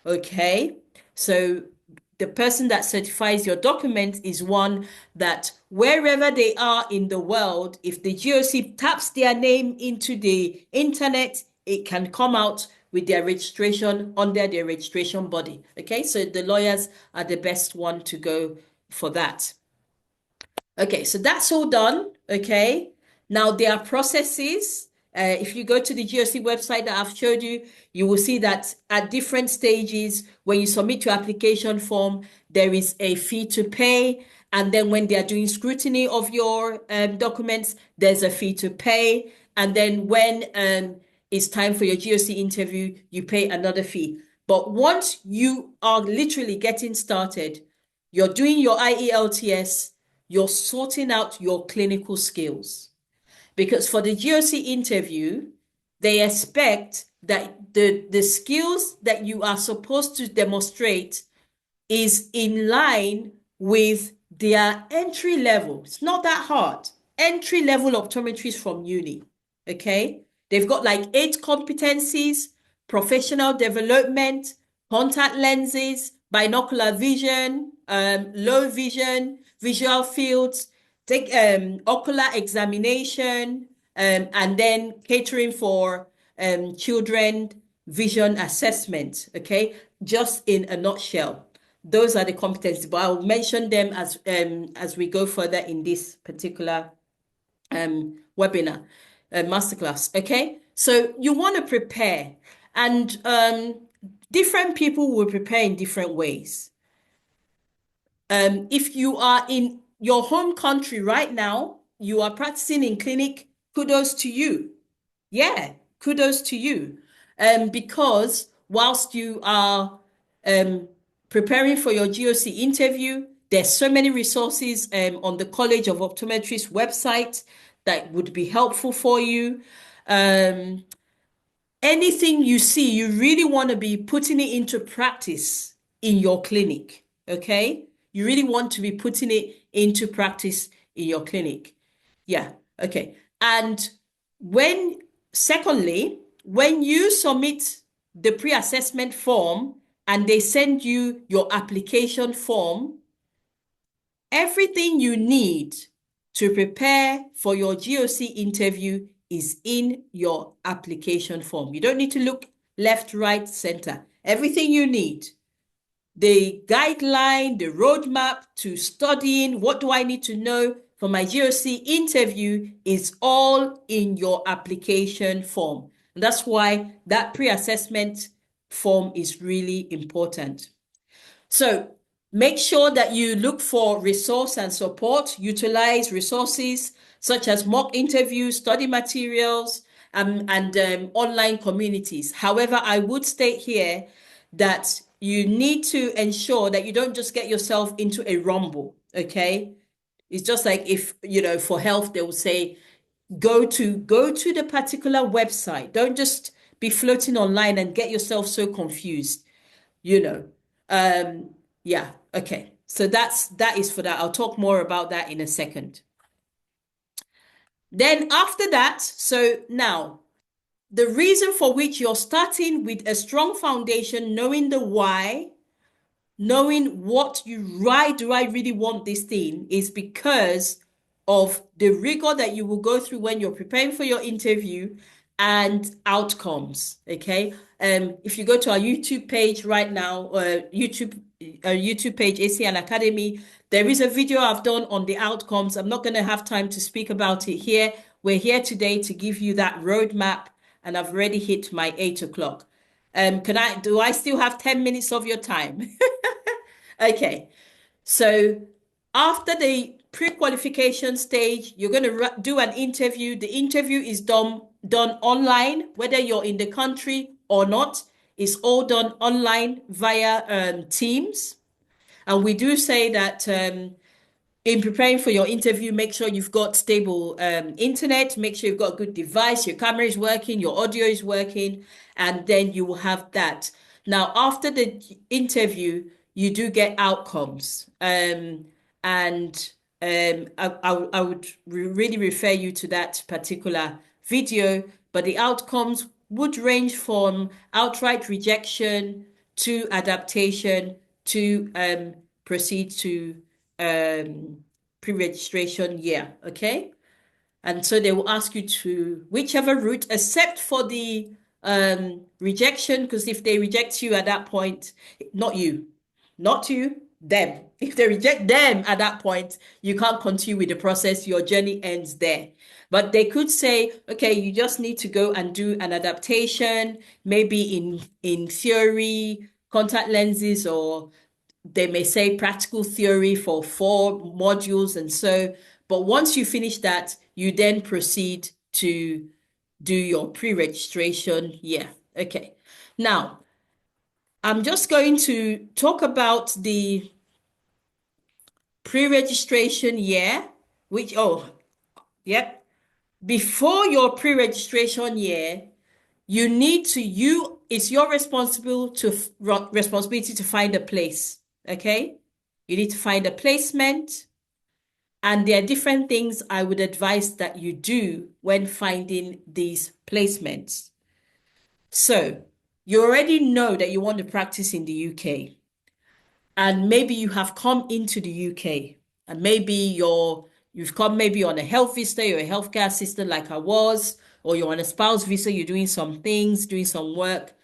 Okay. So the person that certifies your document is one that wherever they are in the world, if the GOC taps their name into the internet, it can come out with their registration under their registration body. Okay, so the lawyers are the best one to go for that. Okay, so that's all done. Okay, now there are processes. If you go to the GOC website that I've showed you, you will see that at different stages, when you submit your application form, there is a fee to pay. And then when they are doing scrutiny of your documents, there's a fee to pay. And then when it's time for your GOC interview, you pay another fee. But once you are literally getting started, you're doing your IELTS, you're sorting out your clinical skills. Because for the GOC interview, they expect that the skills that you are supposed to demonstrate is in line with their entry level. It's not that hard. Entry level optometrists from uni. Okay. They've got like 8 competencies: professional development, contact lenses, binocular vision, low vision, visual fields, take ocular examination, and then catering for children vision assessment. Okay, just in a nutshell, those are the competencies, but I'll mention them as we go further in this particular webinar, masterclass. Okay, so you want to prepare, and different people will prepare in different ways. If you are in your home country right now, you are practicing in clinic, kudos to you. Yeah, kudos to you. Because whilst you are preparing for your GOC interview, there's so many resources on the College of Optometrists website that would be helpful for you. Anything you see, you really want to be putting it into practice in your clinic. Okay? You really want to be putting it into practice in your clinic. Yeah. Okay. And secondly, when you submit the pre-assessment form and they send you your application form, everything you need to prepare for your GOC interview is in your application form. You don't need to look left, right, center. Everything you need, the guideline, the roadmap to studying, what do I need to know for my GOC interview is all in your application form. And that's why that pre-assessment form is really important. So make sure that you look for resource and support, utilize resources such as mock interviews, study materials, and online communities. However, I would state here that you need to ensure that you don't just get yourself into a rumble, okay? It's just like if, for health, they will say, go to the particular website. Don't just be floating online and get yourself so confused, you know. Yeah, okay. So that is for that. I'll talk more about that in a second. Then after that, so now the reason for which you're starting with a strong foundation, knowing the why, knowing why do I really want this thing, is because of the rigor that you will go through when you're preparing for your interview and outcomes. Okay. If you go to our YouTube page right now, YouTube page, ACN Academy, there is a video I've done on the outcomes. I'm not going to have time to speak about it here. We're here today to give you that roadmap, and I've already hit my 8 o'clock. Do I still have 10 minutes of your time? Okay. So after the pre-qualification stage, you're going to do an interview. The interview is done online, whether you're in the country or not. It's all done online via Teams. And we do say that in preparing for your interview, make sure you've got stable internet, make sure you've got a good device, your camera is working, your audio is working, and then you will have that. Now, after the interview, you do get outcomes. I would really refer you to that particular video, but the outcomes would range from outright rejection to adaptation to proceed to pre-registration year, okay? And so they will ask you to whichever route, except for the rejection, because if they reject you at that point, not you, them. If they reject them at that point, you can't continue with the process. Your journey ends there. But they could say, okay, you just need to go and do an adaptation, maybe in theory, contact lenses, or they may say practical theory for 4 modules and so. But once you finish that, you then proceed to do your pre-registration year. Okay. Now, I'm just going to talk about the pre-registration year, yep. Before your pre-registration year, it's your responsibility to find a place, okay? You need to find a placement, and there are different things I would advise that you do when finding these placements. So, you already know that you want to practice in the UK, and maybe you have come into the UK, and maybe you've come maybe on a health visa, you're a healthcare assistant like I was, or you're on a spouse visa, you're doing some things, doing some work.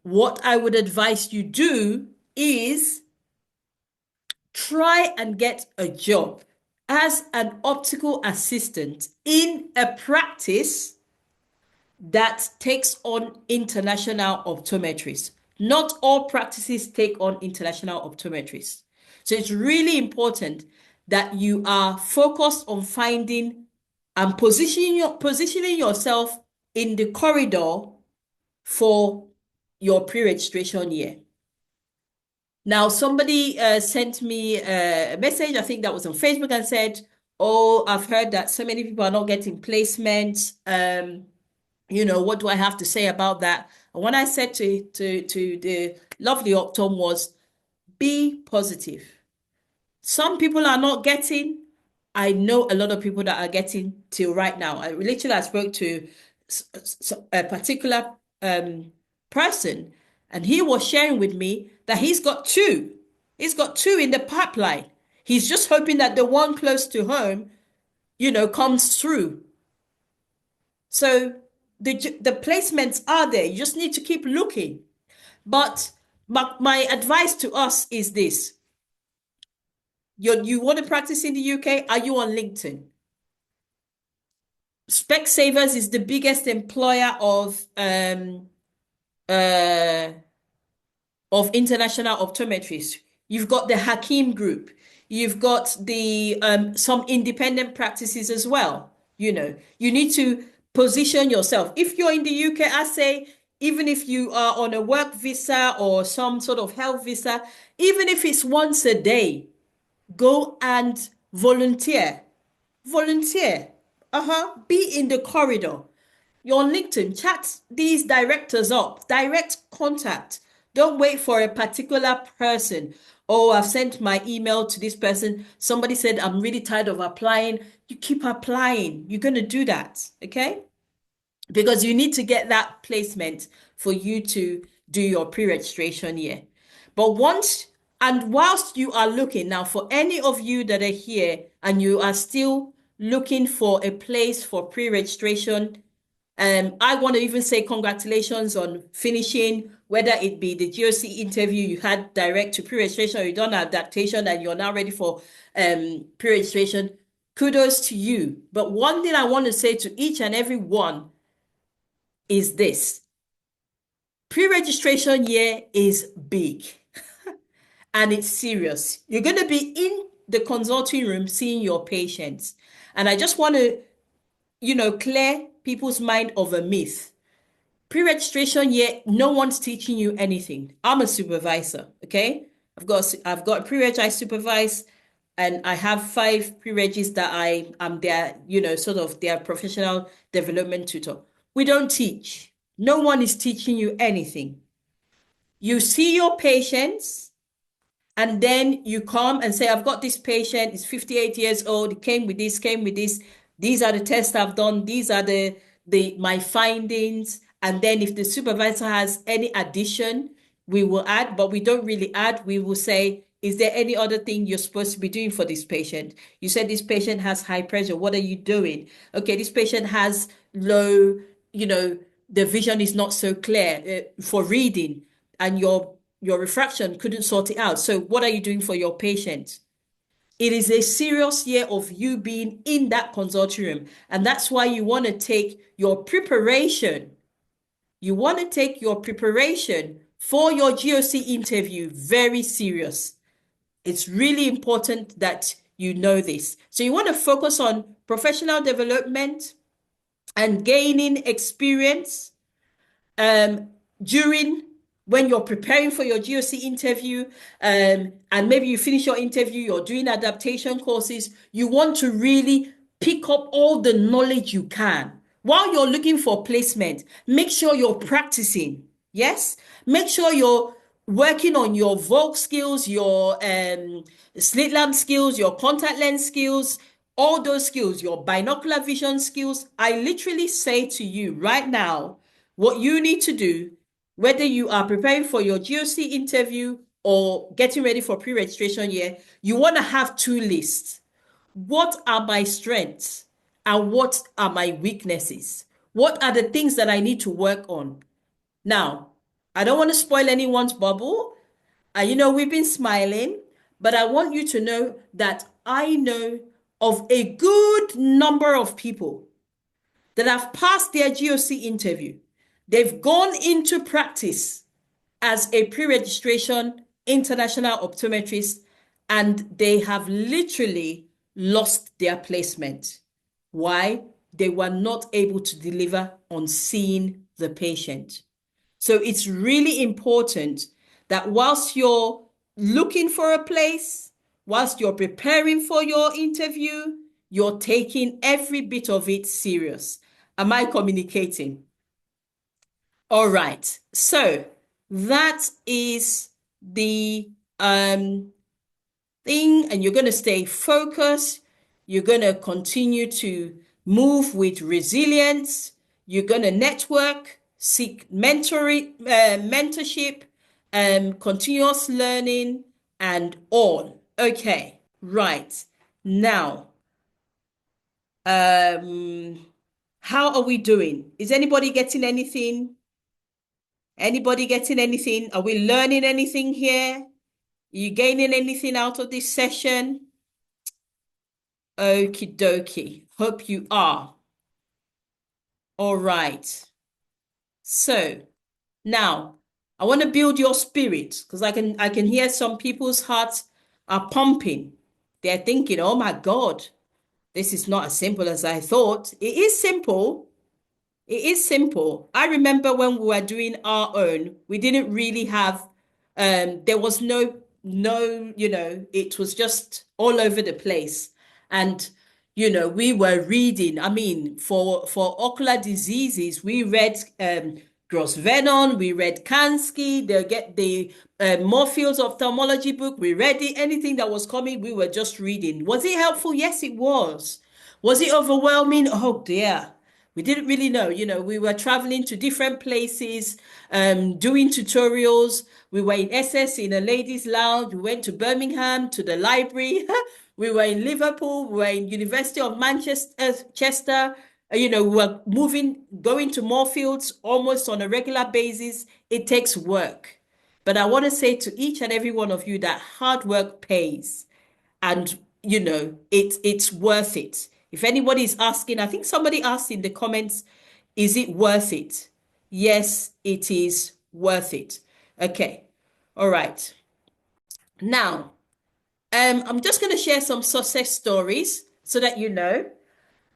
What I would advise you do is try and get a job as an optical assistant in a practice that takes on international optometrists. Not all practices take on international optometrists. So it's really important that you are focused on finding and positioning yourself in the corridor for your pre-registration year. Now, somebody sent me a message, I think that was on Facebook, and said, oh, I've heard that so many people are not getting placements. What do I have to say about that? And when I said to the lovely Optom was, be positive. Some people are not getting. I know a lot of people that are getting till right now. I spoke to a particular person, and he was sharing with me that he's got 2. He's got 2 in the pipeline. He's just hoping that the one close to home comes through. So the placements are there. You just need to keep looking. But my advice to us is this. You want to practice in the UK? Are you on LinkedIn? Specsavers is the biggest employer uh of international optometrists. You've got the Hakim Group. You've got the some independent practices as well. You need to position yourself. If you're in the UK, I say, even if you are on a work visa or some sort of health visa, even if it's once a day, go and volunteer. Volunteer. Be in the corridor. You're on LinkedIn, chat these directors up, direct contact. Don't wait for a particular person. Oh, I've sent my email to this person. Somebody said, I'm really tired of applying. You keep applying. You're going to do that. Okay? Because you need to get that placement for you to do your pre-registration year. But whilst you are looking now, for any of you that are here and you are still looking for a place for pre-registration, I want to even say congratulations on finishing, whether it be the GOC interview you had direct to pre-registration, or you done adaptation and you're now ready for pre-registration. Kudos to you. But one thing I want to say to each and every one is this. Pre-registration year is big and it's serious. You're going to be in the consulting room seeing your patients. And I just want to, clear people's mind of a myth. Pre-registration year, no one's teaching you anything. I'm a supervisor, okay? I've got a pre-reg I supervise, and I have 5 pre-regis that I'm their, sort of their professional development tutor. We don't teach. No one is teaching you anything. You see your patients, and then you come and say, I've got this patient, he's 58 years old, he came with this, came with this. These are the tests I've done. These are my findings. And then if the supervisor has any addition, we will add, but we don't really add. We will say, is there any other thing you're supposed to be doing for this patient? You said this patient has high pressure. What are you doing? Okay, this patient has low, the vision is not so clear for reading, and your refraction couldn't sort it out. So what are you doing for your patient? It is a serious year of you being in that consulting room. And that's why you want to take your preparation. You want to take your preparation for your GOC interview very serious. It's really important that you know this. So you want to focus on professional development and gaining experience during when you're preparing for your GOC interview, and maybe you finish your interview, you're doing adaptation courses, you want to really pick up all the knowledge you can. While you're looking for placement, make sure you're practicing. Yes? Make sure you're working on your Vogue skills, your slit lamp skills, your contact lens skills, all those skills, your binocular vision skills. I literally say to you right now, what you need to do, whether you are preparing for your GOC interview or getting ready for pre-registration year, you want to have 2 lists. What are my strengths and what are my weaknesses? What are the things that I need to work on? Now, I don't want to spoil anyone's bubble. We've been smiling, but I want you to know that I know of a good number of people that have passed their GOC interview. They've gone into practice as a pre-registration international optometrist, and they have literally lost their placement. Why? They were not able to deliver on seeing the patient. So it's really important that whilst you're looking for a place, whilst you're preparing for your interview, you're taking every bit of it serious. Am I communicating? All right. So that is the thing, and you're going to stay focused. You're going to continue to move with resilience. You're going to network, seek mentorship, continuous learning, and all. Okay, right. Now, Um, how are we doing? Is anybody getting anything? Anybody getting anything? Are we learning anything here? Are you gaining anything out of this session? Okie dokie. Hope you are. All right. So now I want to build your spirit because I can hear some people's hearts are pumping. They're thinking, oh my God, this is not as simple as I thought. It is simple. It is simple. I remember when we were doing our own, we didn't really have, there was no, it was just all over the place. And, we were reading, I mean, for ocular diseases, we read Gross Venon, we read Kansky, they get the Moorfields ophthalmology book, we read it, anything that was coming, we were just reading. Was it helpful? Yes, it was. Was it overwhelming? Oh dear. We didn't really know, we were traveling to different places, doing tutorials. We were in Essex in a ladies' lounge. We went to Birmingham to the library. We were in Liverpool. We were in University of Manchester, Chester. We were going to Moorfields almost on a regular basis. It takes work. But I want to say to each and every one of you that hard work pays and it's worth it. If anybody is asking, I think somebody asked in the comments, is it worth it? Yes, it is worth it. Okay. All right. Now, I'm just going to share some success stories so that you know.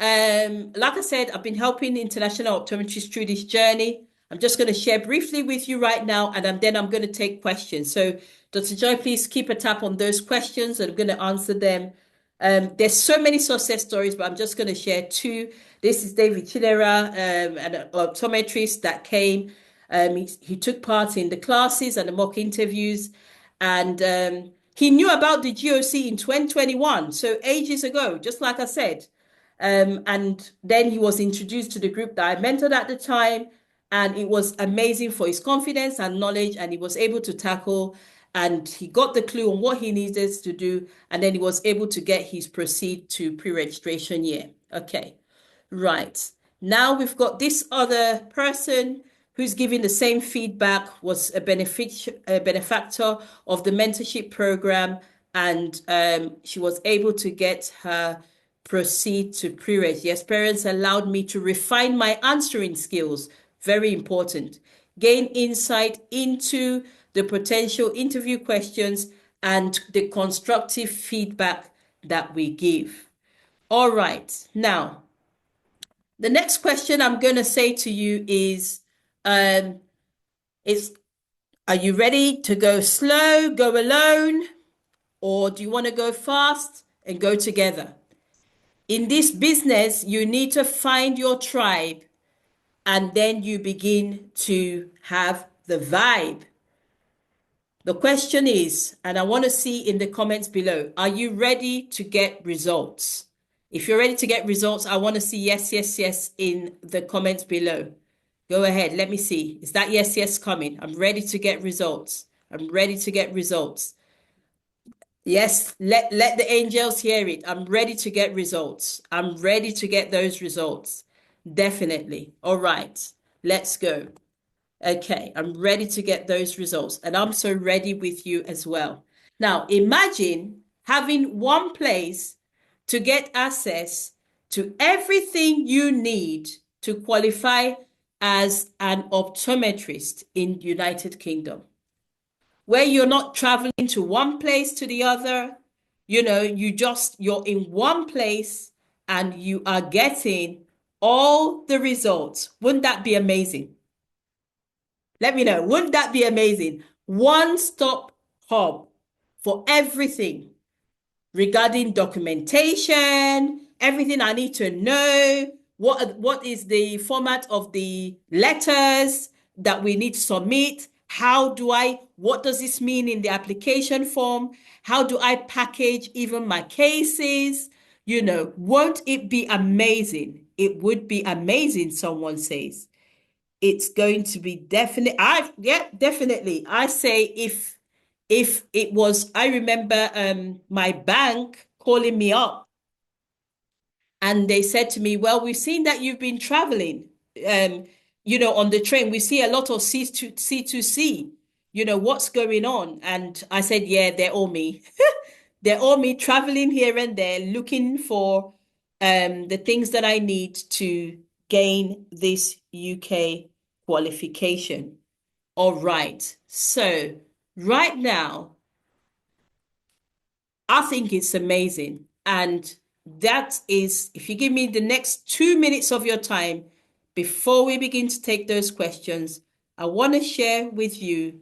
Like I said, I've been helping international optometrists through this journey. I'm just going to share briefly with you right now, and then I'm going to take questions. So, Dr. Joy, please keep a tap on those questions, and I'm going to answer them. There's so many success stories, but I'm just going to share two. This is David Chidera, an optometrist that came. He took part in the classes and the mock interviews, and he knew about the GOC in 2021, so ages ago, just like I said. And then he was introduced to the group that I mentored at the time, and it was amazing for his confidence and knowledge, and he was able to tackle, and he got the clue on what he needed to do, and then he was able to get his proceed to pre-registration year. Okay, right. Now we've got this other person who's giving the same feedback, was a benefactor of the mentorship program, and she was able to get her proceed to pre-reg. Yes, parents allowed me to refine my answering skills. Very important. Gain insight into the potential interview questions and the constructive feedback that we give. All right. Now, the next question I'm going to say to you um, is, are you ready to go slow, go alone, or do you want to go fast and go together? In this business, you need to find your tribe and then you begin to have the vibe. The question is, and I want to see in the comments below, are you ready to get results? If you're ready to get results, I want to see yes, yes, yes in the comments below. Go ahead. Let me see. Is that yes, yes coming? I'm ready to get results. I'm ready to get results. Yes, let the angels hear it. I'm ready to get results. I'm ready to get those results. Definitely. All right. Let's go. Okay, I'm ready to get those results. And I'm so ready with you as well. Now, imagine having one place to get access to everything you need to qualify as an optometrist in United Kingdom, where you're not traveling to one place to the other. You're in one place and you are getting all the results. Wouldn't that be amazing? Let me know. Wouldn't that be amazing? One-stop hub for everything regarding documentation, everything I need to know. What is the format of the letters that we need to submit? What does this mean in the application form? How do I package even my cases? Won't it be amazing? It would be amazing, someone says. It's going to be definite. Yeah, definitely. I say if it was, I remember my bank calling me up And they said to me, well, we've seen that you've been traveling, on the train. We see a lot of C2C. What's going on? And I said, yeah, they're all me. They're all me traveling here and there, looking for the things that I need to gain this UK qualification. All right. So right now, I think it's amazing. And that is, if you give me the next 2 minutes of your time before we begin to take those questions, I want to share with you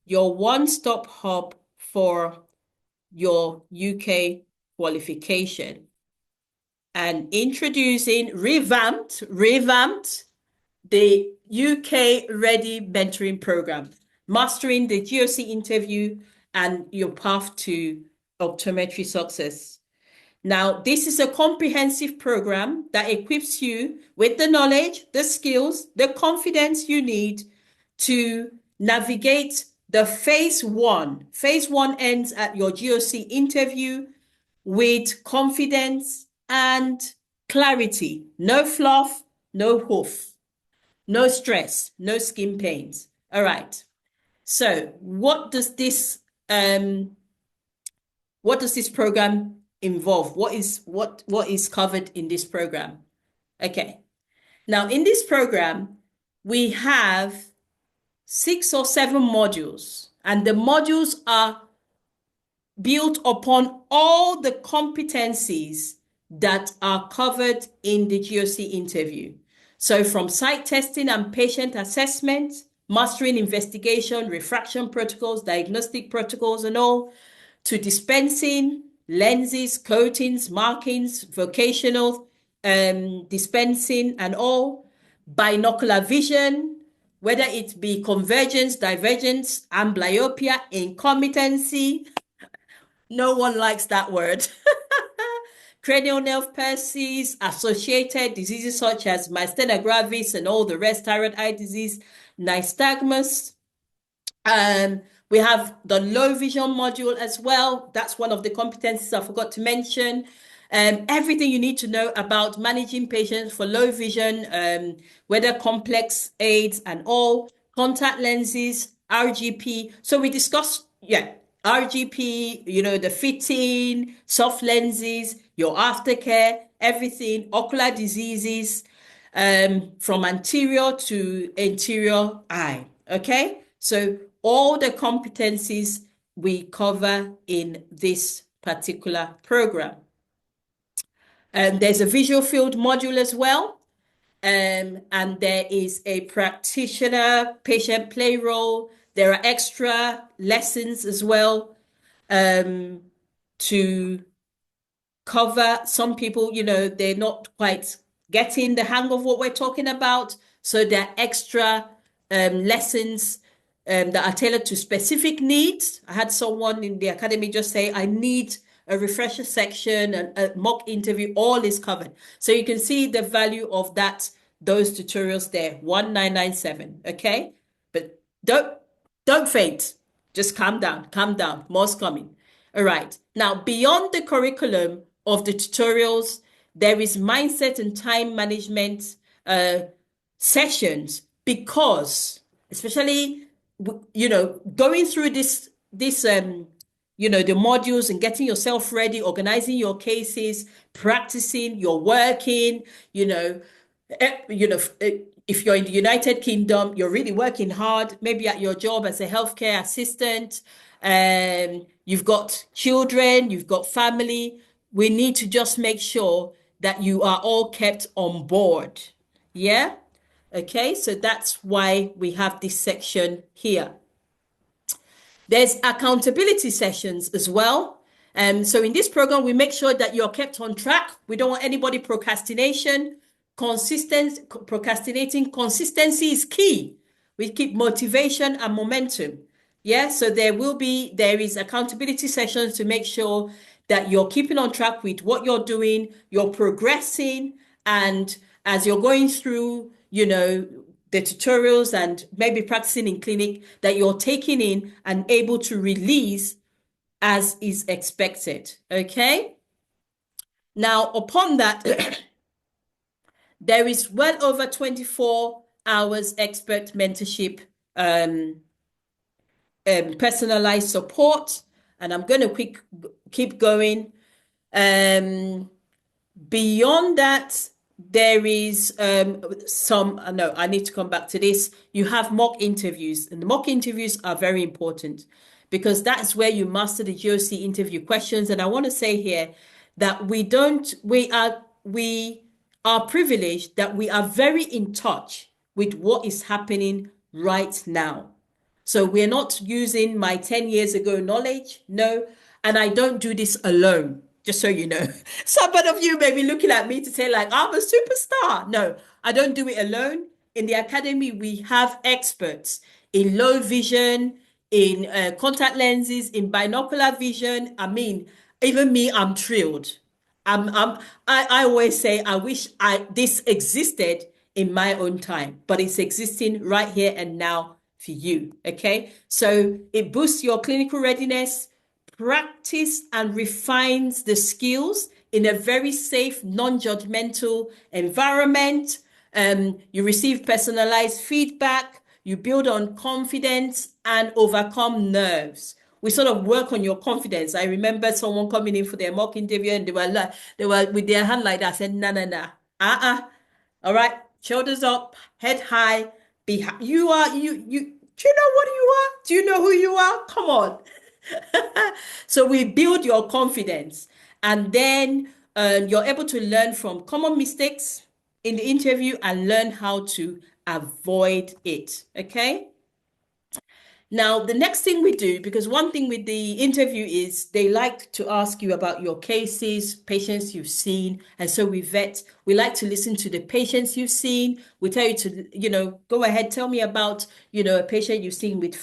your one-stop hub for your UK qualification and introducing revamped the UK Ready Mentoring Program, mastering the GOC interview and your path to optometry success. Now, this is a comprehensive program that equips you with the knowledge, the skills, the confidence you need to navigate the phase one. Phase one ends at your GOC interview with confidence and clarity. No fluff, no hoof, no stress, no skin pains. All right. So what does this program involve? What is covered in this program? Okay. Now in this program, we have 6 or 7 modules, and the modules are built upon all the competencies that are covered in the GOC interview. So from site testing and patient assessment, mastering investigation, refraction protocols, diagnostic protocols and all, to dispensing, lenses, coatings, markings, vocational dispensing and all, binocular vision, whether it be convergence, divergence, amblyopia, incompetency. No one likes that word. Cranial nerve palsies, associated diseases such as myasthenia gravis and all the rest, thyroid eye disease, nystagmus. We have the low vision module as well. That's one of the competencies I forgot to mention. Everything you need to know about managing patients for low vision, whether complex aids and all, contact lenses, RGP. So we discussed, RGP, the fitting, soft lenses, your aftercare, everything, ocular diseases, from anterior to anterior eye. Okay, so all the competencies we cover in this particular program. There's a visual field module as well. And there is a practitioner patient play role. There are extra lessons as well to cover. Some people, they're not quite getting the hang of what we're talking about. So there are extra lessons that are tailored to specific needs. I had someone in the academy just say, I need a refresher section, a mock interview, all is covered. So you can see the value of those tutorials there, 1997, okay? But don't faint. Just calm down, more's coming. All right. Now, beyond the curriculum of the tutorials, there is mindset and time management sessions, because especially, going through this the modules and getting yourself ready, organizing your cases, practicing, you're working, if you're in the United Kingdom, you're really working hard, maybe at your job as a healthcare assistant, you've got children, you've got family. We need to just make sure that you are all kept on board. Yeah? Okay, so that's why we have this section here. There's accountability sessions as well. So in this program, we make sure that you're kept on track. We don't want anybody procrastinating. Consistency is key. We keep motivation and momentum. Yeah, so there is accountability sessions to make sure that you're keeping on track with what you're doing, you're progressing, and as you're going through, the tutorials and maybe practicing in clinic, that you're taking in and able to release as is expected. Okay. Now, upon that, There is well over 24 hours expert mentorship, personalized support, and I'm going to keep going. Beyond that, there is no, I need to come back to this. You have mock interviews, and the mock interviews are very important because that's where you master the GOC interview questions. And I want to say here that we are privileged that we are very in touch with what is happening right now. So we're not using my 10 years ago knowledge. No. And I don't do this alone, just so you know. Some of you may be looking at me to say, like, I'm a superstar. No, I don't do it alone. In the academy, we have experts in low vision, in contact lenses, in binocular vision. I mean, even me, I'm thrilled. I always say I wish this existed in my own time, but it's existing right here and now for you. Okay. So it boosts your clinical readiness, practice and refines the skills in a very safe, non-judgmental environment. You receive personalized feedback, you build on confidence and overcome nerves. We sort of work on your confidence. I remember someone coming in for their mock interview and they were with their hand like that. I said, no, no, no. All right, shoulders up, head high. You are you. Do you know what you are? Do you know who you are? Come on. So we build your confidence, and then you're able to learn from common mistakes in the interview and learn how to avoid it. Okay. Now, the next thing we do, because one thing with the interview is they like to ask you about your cases, patients you've seen. And so we like to listen to the patients you've seen. We tell you to, go ahead, tell me about, a patient you've seen with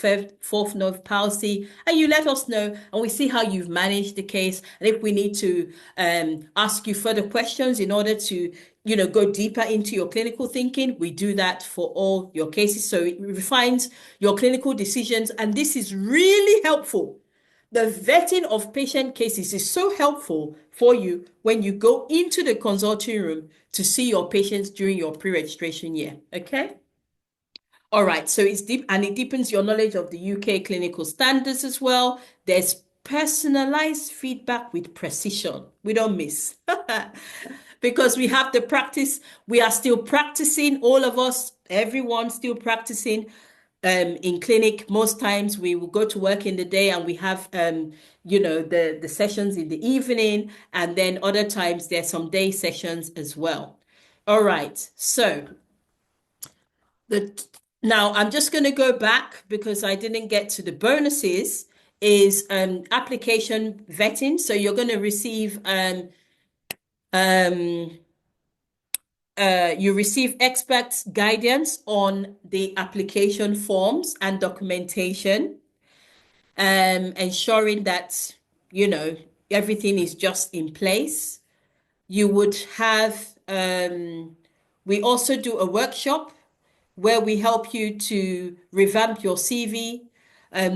fourth nerve palsy, and you let us know, and we see how you've managed the case. And if we need to ask you further questions in order to, go deeper into your clinical thinking, we do that for all your cases. So it refines your clinical decisions. And this is really helpful. The vetting of patient cases is so helpful for you when you go into the consulting room to see your patients during your pre-registration year. Okay. All right, so it's deep and it deepens your knowledge of the UK clinical standards as well. There's personalized feedback with precision. We don't miss because we have the practice. We are still practicing, all of us, everyone still practicing in clinic. Most times we will go to work in the day and we have, the sessions in the evening. And then other times there's some day sessions as well. All right, so now I'm just going to go back because I didn't get to the bonuses is application vetting. So you're going to receive you receive expert guidance on the application forms and documentation, ensuring that everything is just in place. You would have we also do a workshop where we help you to revamp your CV.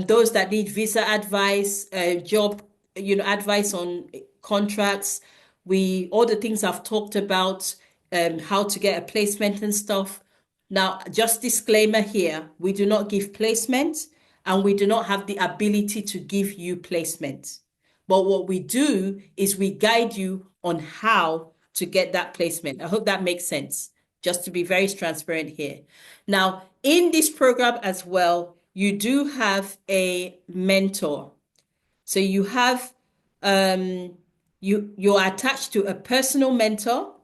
Those that need visa advice, job, advice on contracts. All the things I've talked about, how to get a placement and stuff. Now, just disclaimer here, we do not give placement and we do not have the ability to give you placement. But what we do is we guide you on how to get that placement. I hope that makes sense, just to be very transparent here. Now, in this program as well, you do have a mentor. So you have you're attached to a personal mentor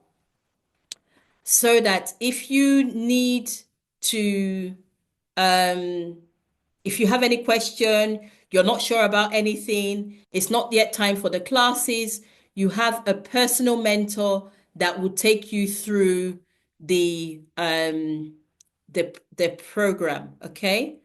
so that if you need to if you have any question, you're not sure about anything, it's not yet time for the classes, you have a personal mentor that will take you through the program. Okay.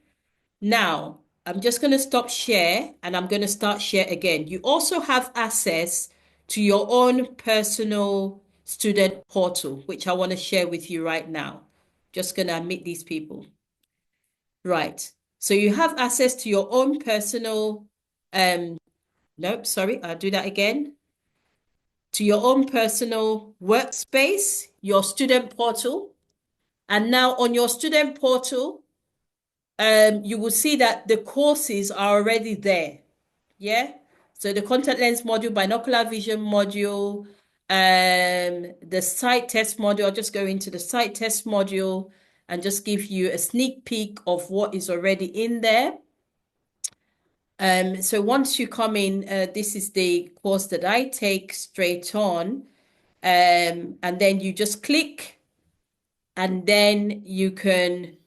Now, I'm just going to stop share and I'm going to start share again. You also have access to your own personal student portal, which I want to share with you right now. Just going to meet these people. Right. So you have access to your own personal, nope, sorry, I'll do that again. To your own personal workspace. your student portal. And now on your student portal, you will see that the courses are already there. Yeah. So the contact lens module, binocular vision module, the sight test module. I'll just go into the sight test module and just give you a sneak peek of what is already in there. So once you come in, this is the course that I take straight on. And then you just click and then you can.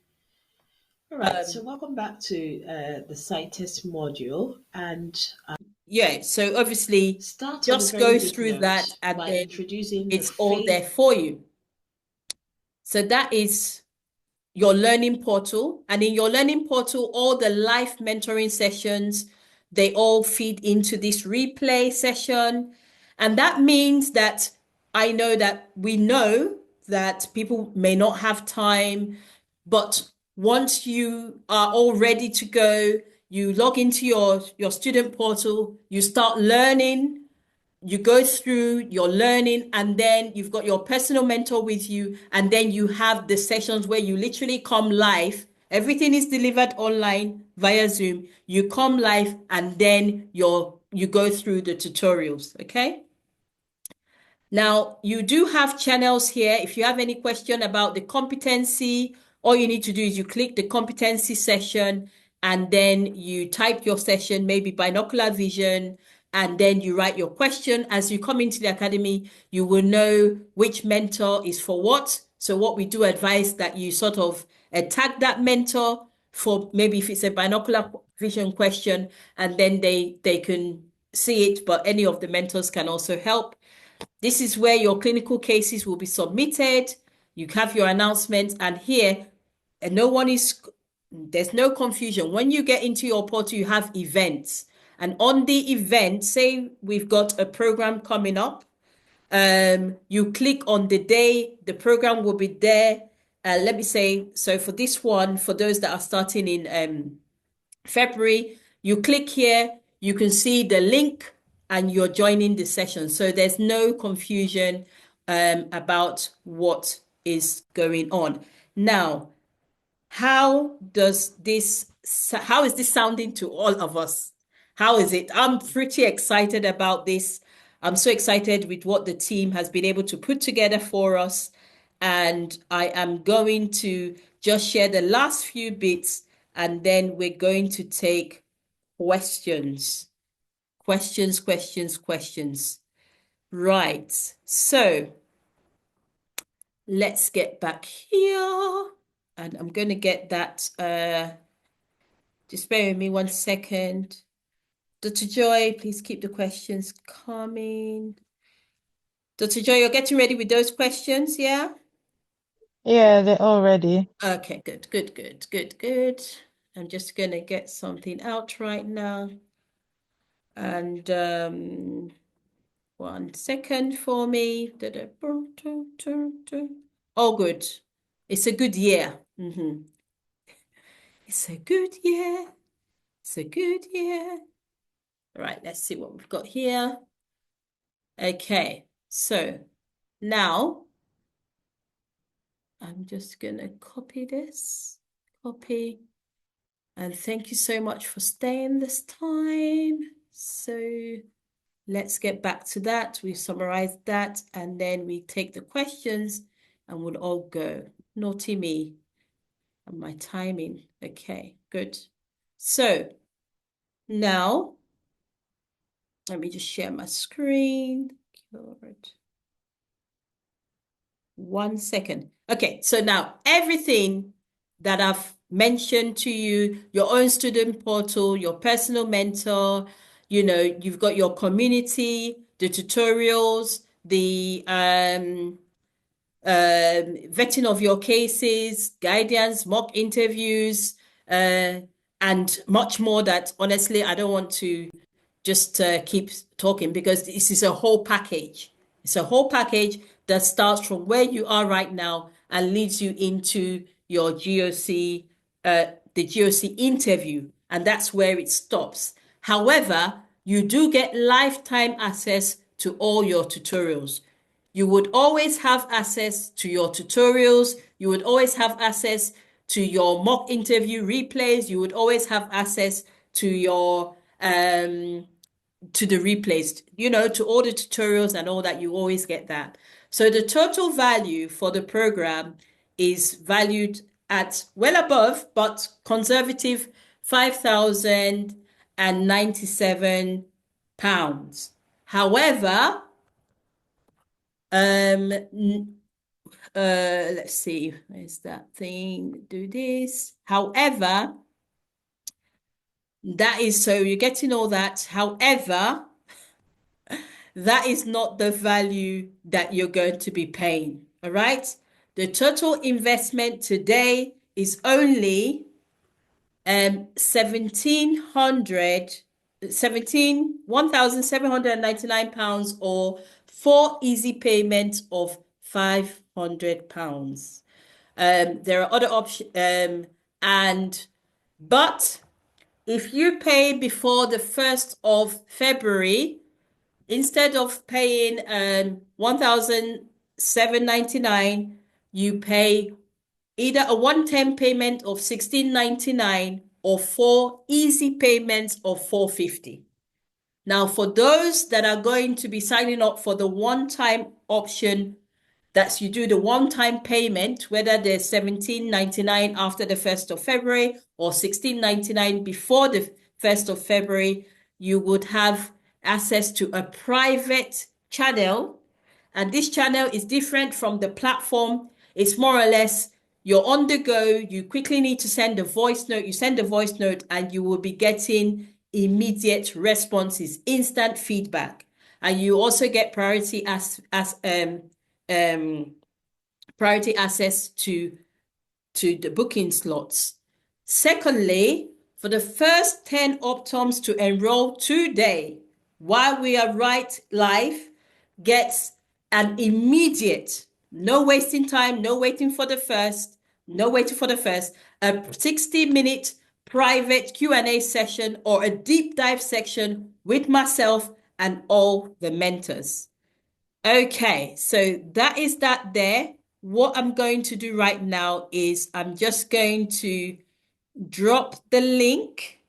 All right, so welcome back to the site test module, and yeah, so obviously start on a just very go good through note that and by then introducing it's all there for you. So that is your learning portal. And in your learning portal, all the live mentoring sessions, they all feed into this replay session. And that means that I know that we know that people may not have time, but once you are all ready to go, you log into your student portal, you start learning, you go through your learning, and then you've got your personal mentor with you, and then you have the sessions where you literally come live. Everything is delivered online via Zoom. You come live and then you go through the tutorials, okay? Now, you do have channels here. If you have any question about the competency, all you need to do is you click the competency session and then you type your session, maybe binocular vision, and then you write your question. As you come into the academy, you will know which mentor is for what. So what we do advise that you sort of tag that mentor for maybe if it's a binocular vision question, and then they can see it, but any of the mentors can also help. This is where your clinical cases will be submitted. You have your announcement, and here, and there's no confusion. When you get into your portal, you have events. And on the event, say we've got a program coming up, you click on the day, the program will be there. Let me say, so for this one, for those that are starting in February, you click here, you can see the link and you're joining the session. So there's no confusion about what is going on. Now, how is this sounding to all of us? How is it? I'm pretty excited about this. I'm so excited with what the team has been able to put together for us. And I am going to just share the last few bits and then we're going to take questions. Questions. Right. So let's get back here. And I'm going to get that. Just bear with me 1 second. Dr. Joy, please keep the questions coming. Dr. Joy, you're getting ready with those questions, yeah? Yeah, they're all ready. Okay, good. I'm just going to get something out right now. And 1 second for me. Oh, good. It's a good year. It's a good year. It's a good year. All right, let's see what we've got here. Okay, so now I'm just going to copy this. Copy. And thank you so much for staying this time. So let's get back to that. We've summarized that and then we take the questions and we'll all go. Naughty me and my timing. Okay, good. So now let me just share my screen. Good. 1 second. Okay, so now everything that I've mentioned to you, your own student portal, your personal mentor, you've got your community, the tutorials, the vetting of your cases, guidance, mock interviews, and much more that honestly, I don't want to just keep talking because this is a whole package. It's a whole package that starts from where you are right now and leads you into your GOC, the GOC interview, and that's where it stops. However, you do get lifetime access to all your tutorials. You would always have access to your tutorials. You would always have access to your mock interview replays. You would always have access to your to the replays, to all the tutorials and all that. You always get that. So the total value for the program is valued at well above, but conservative, £5,097. However, let's see, where's that thing? Do this. However, that is so you're getting all that. However, that is not the value that you're going to be paying. All right. The total investment today is only 1,799 pounds, or 4 easy payments of £500. There are other options, but if you pay before the 1st of February, instead of paying 1,799, you pay either a one-time payment of 1,699 or 4 easy payments of 450. Now, for those that are going to be signing up for the one-time option, that's you do the one-time payment, whether they're 1,799 after the 1st of February or 1,699 before the 1st of February, you would have access to a private channel. And this channel is different from the platform. It's more or less you're on the go. You quickly need to send a voice note. You send a voice note and you will be getting immediate responses, instant feedback. And you also get priority priority access to the booking slots. Secondly, for the first 10 optoms to enroll today, while we are right live, gets an immediate, no wasting time, no waiting for the first, a 60-minute private Q&A session or a deep dive section with myself and all the mentors. Okay, so that is that there. What I'm going to do right now is I'm just going to drop the link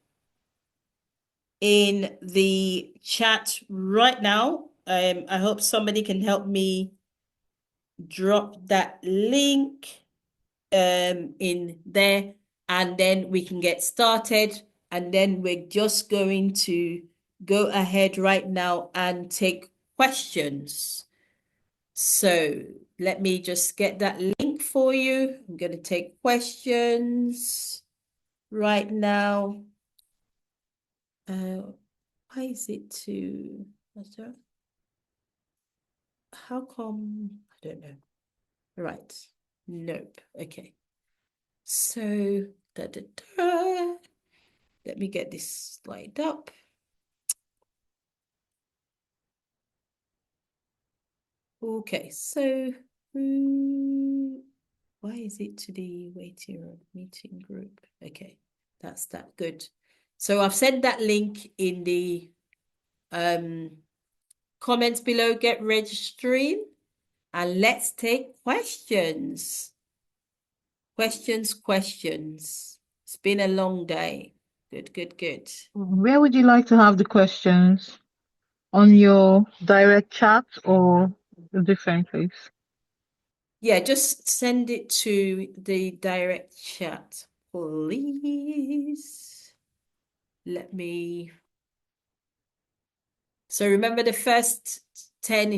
in the chat right now. I hope somebody can help me drop that link in there, and then we can get started. And then we're just going to go ahead right now and take questions. So let me just get that link for you. I'm going to take questions right now. Why is it to, how come, I don't know. Right, nope, okay. So, let me get this slide up. Okay, so why is it to the waiting room meeting group? Okay, that's that. Good. So I've sent that link in the comments below. Get registering and let's take questions. Questions. It's been a long day. Good. Where would you like to have the questions? On your direct chat or a different place? Yeah, just send it to the direct chat, please. So remember the first 10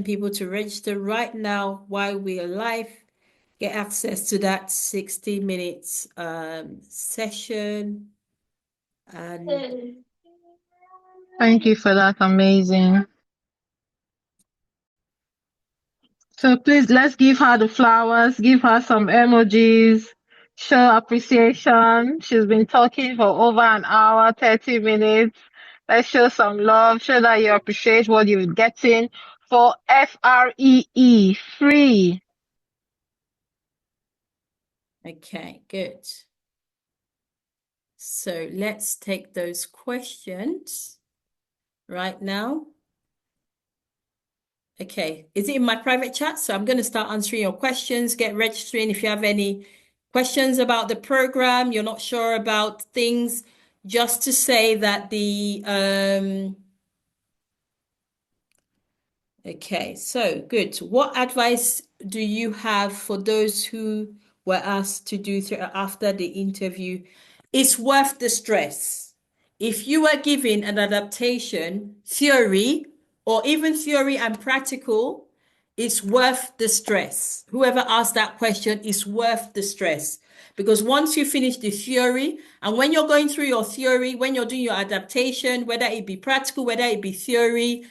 people to register right now while we are live, get access to that 60 minutes session. And thank you for that. Amazing. So please, let's give her the flowers, give her some emojis, show appreciation. She's been talking for over an hour, 30 minutes. Let's show some love, show that you appreciate what you're getting for FREE, free. okay, good. So let's take those questions right now. Okay. Is it in my private chat? So I'm going to start answering your questions. Get registering if you have any questions about the program, you're not sure about things, just to say that okay, so good. What advice do you have for those who were asked to do after the interview? It's worth the stress. If you were given an adaptation theory or even theory and practical, it's worth the stress. Whoever asked that question is worth the stress. Because once you finish the theory, and when you're going through your theory, when you're doing your adaptation, whether it be practical, whether it be theory,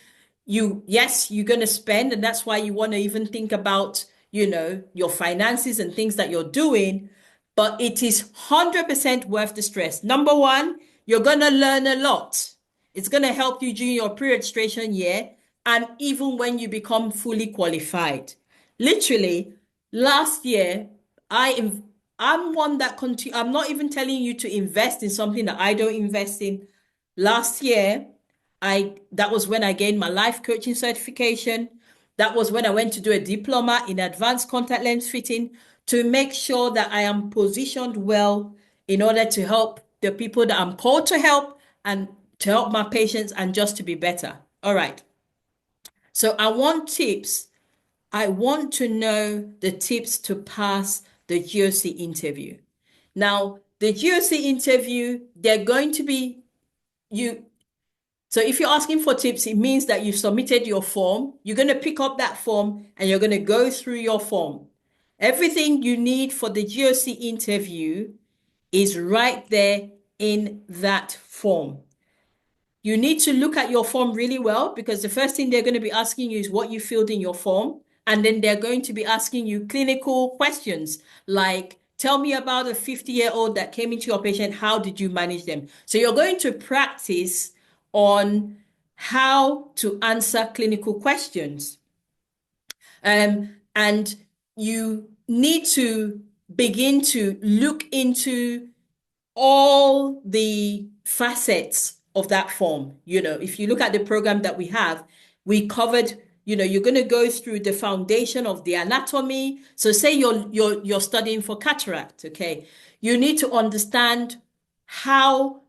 yes, you're going to spend, and that's why you want to even think about, your finances and things that you're doing, but it is 100% worth the stress. Number one, you're going to learn a lot. It's going to help you during your pre-registration year and even when you become fully qualified. Literally, last year, I'm one that I'm not even telling you to invest in something that I don't invest in. Last year, that was when I gained my life coaching certification. That was when I went to do a diploma in advanced contact lens fitting to make sure that I am positioned well in order to help the people that I'm called to help and to help my patients and just to be better. All right. So I want tips. I want to know the tips to pass the GOC interview. Now, the GOC interview, they're going to be you. So if you're asking for tips, it means that you've submitted your form. You're going to pick up that form and you're going to go through your form. Everything you need for the GOC interview is right there in that form. You need to look at your form really well because the first thing they're going to be asking you is what you filled in your form. And then they're going to be asking you clinical questions like, tell me about a 50-year-old that came into your patient. How did you manage them? So you're going to practice on how to answer clinical questions. And you need to begin to look into all the facets of that form. If you look at the program that we have, we covered, you're going to go through the foundation of the anatomy. So say you're studying for cataract, okay? You need to understand how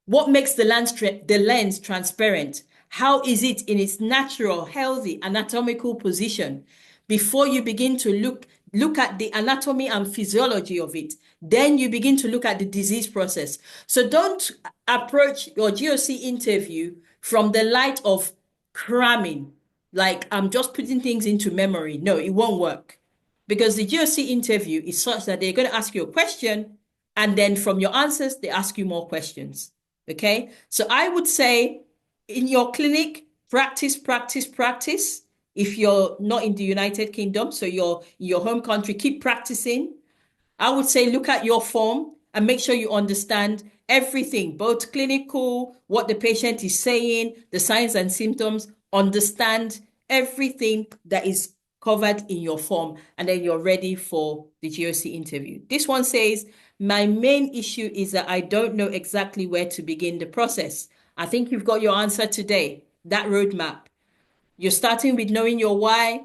what makes the lens transparent? How is it in its natural, healthy, anatomical position? Before you begin to look at the anatomy and physiology of it, then you begin to look at the disease process. So don't approach your GOC interview from the light of cramming, like I'm just putting things into memory. No, it won't work because the GOC interview is such that they're going to ask you a question and then from your answers, they ask you more questions. Okay. So I would say in your clinic, practice, practice, practice. If you're not in the United Kingdom, so you're in your home country, keep practicing. I would say look at your form and make sure you understand everything, both clinical, what the patient is saying, the signs and symptoms, understand everything that is covered in your form, and then you're ready for the GOC interview. This one says, my main issue is that I don't know exactly where to begin the process. I think you've got your answer today, that roadmap. You're starting with knowing your why,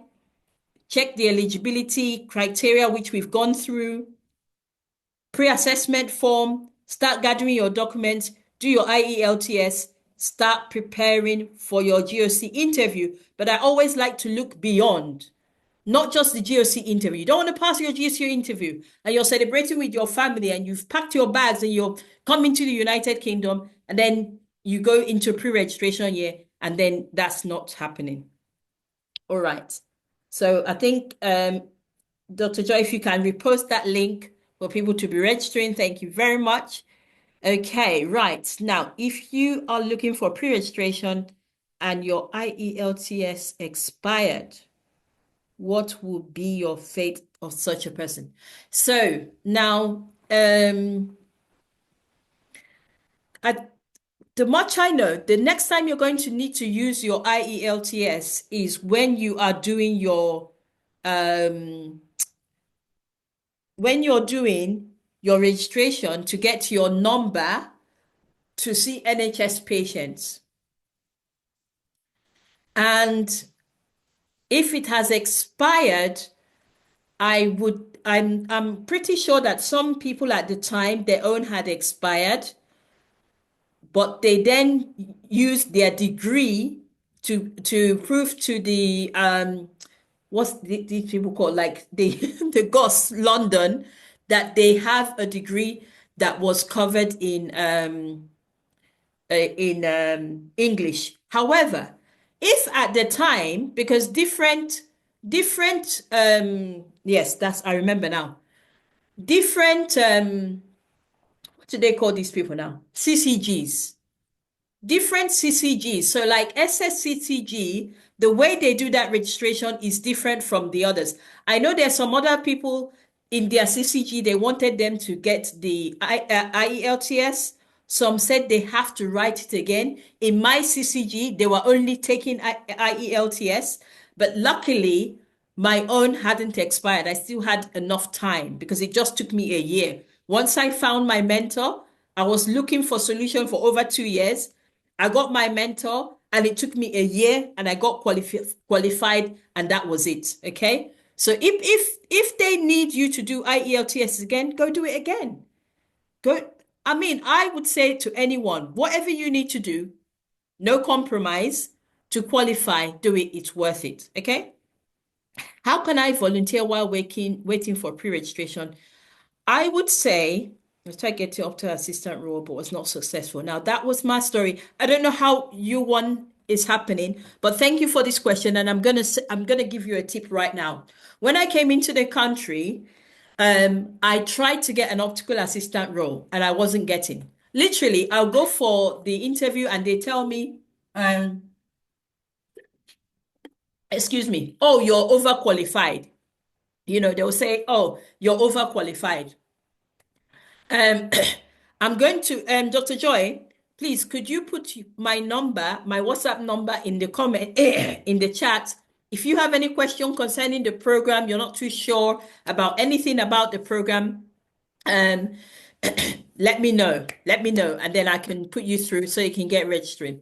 check the eligibility criteria, which we've gone through, pre-assessment form, start gathering your documents, do your IELTS, start preparing for your GOC interview. But I always like to look beyond, not just the GOC interview. You don't want to pass your GOC interview and you're celebrating with your family and you've packed your bags and you're coming to the United Kingdom and then you go into pre-registration year and then that's not happening. All right. So I think, Dr. Joy, if you can repost that link for people to be registering, thank you very much. Okay, right. Now, if you are looking for pre-registration and your IELTS expired, what would be your fate of such a person? So now, the much I know, the next time you're going to need to use your IELTS is when you are doing your registration to get your number to see NHS patients. And if it has expired, I'm pretty sure that some people at the time, their own had expired, but they then used their degree to prove to the what's these people called, like the the GOS London, that they have a degree that was covered in English. However, if at the time, because different yes, that's, I remember now, different what do they call these people now? CCGs, different CCGs. So like SSCCG, the way they do that registration is different from the others. I know there's some other people in their CCG, they wanted them to get the IELTS. Some said they have to write it again. In my CCG, they were only taking IELTS, but luckily my own hadn't expired. I still had enough time because it just took me a year. Once I found my mentor, I was looking for solution for over 2 years. I got my mentor and it took me a year and I got qualified and that was it. Okay. So if they need you to do IELTS again, go do it again. Go. I mean, I would say to anyone, whatever you need to do, no compromise to qualify, do it. It's worth it. Okay. How can I volunteer while waiting for pre-registration? I would say, I tried getting up to assistant role, but was not successful. Now, that was my story. I don't know how you one is happening, but thank you for this question. And I'm gonna give you a tip right now. When I came into the country, I tried to get an optical assistant role and I wasn't getting. Literally, I'll go for the interview and they tell me, excuse me, oh, you're overqualified. You know, they'll say, oh, you're overqualified. Um, I'm going to, Dr. Joy, please, could you put my number, my WhatsApp number in the comment, in the chat? If you have any question concerning the program, you're not too sure about anything about the program, um, let me know. Let me know, and then I can put you through so you can get registered.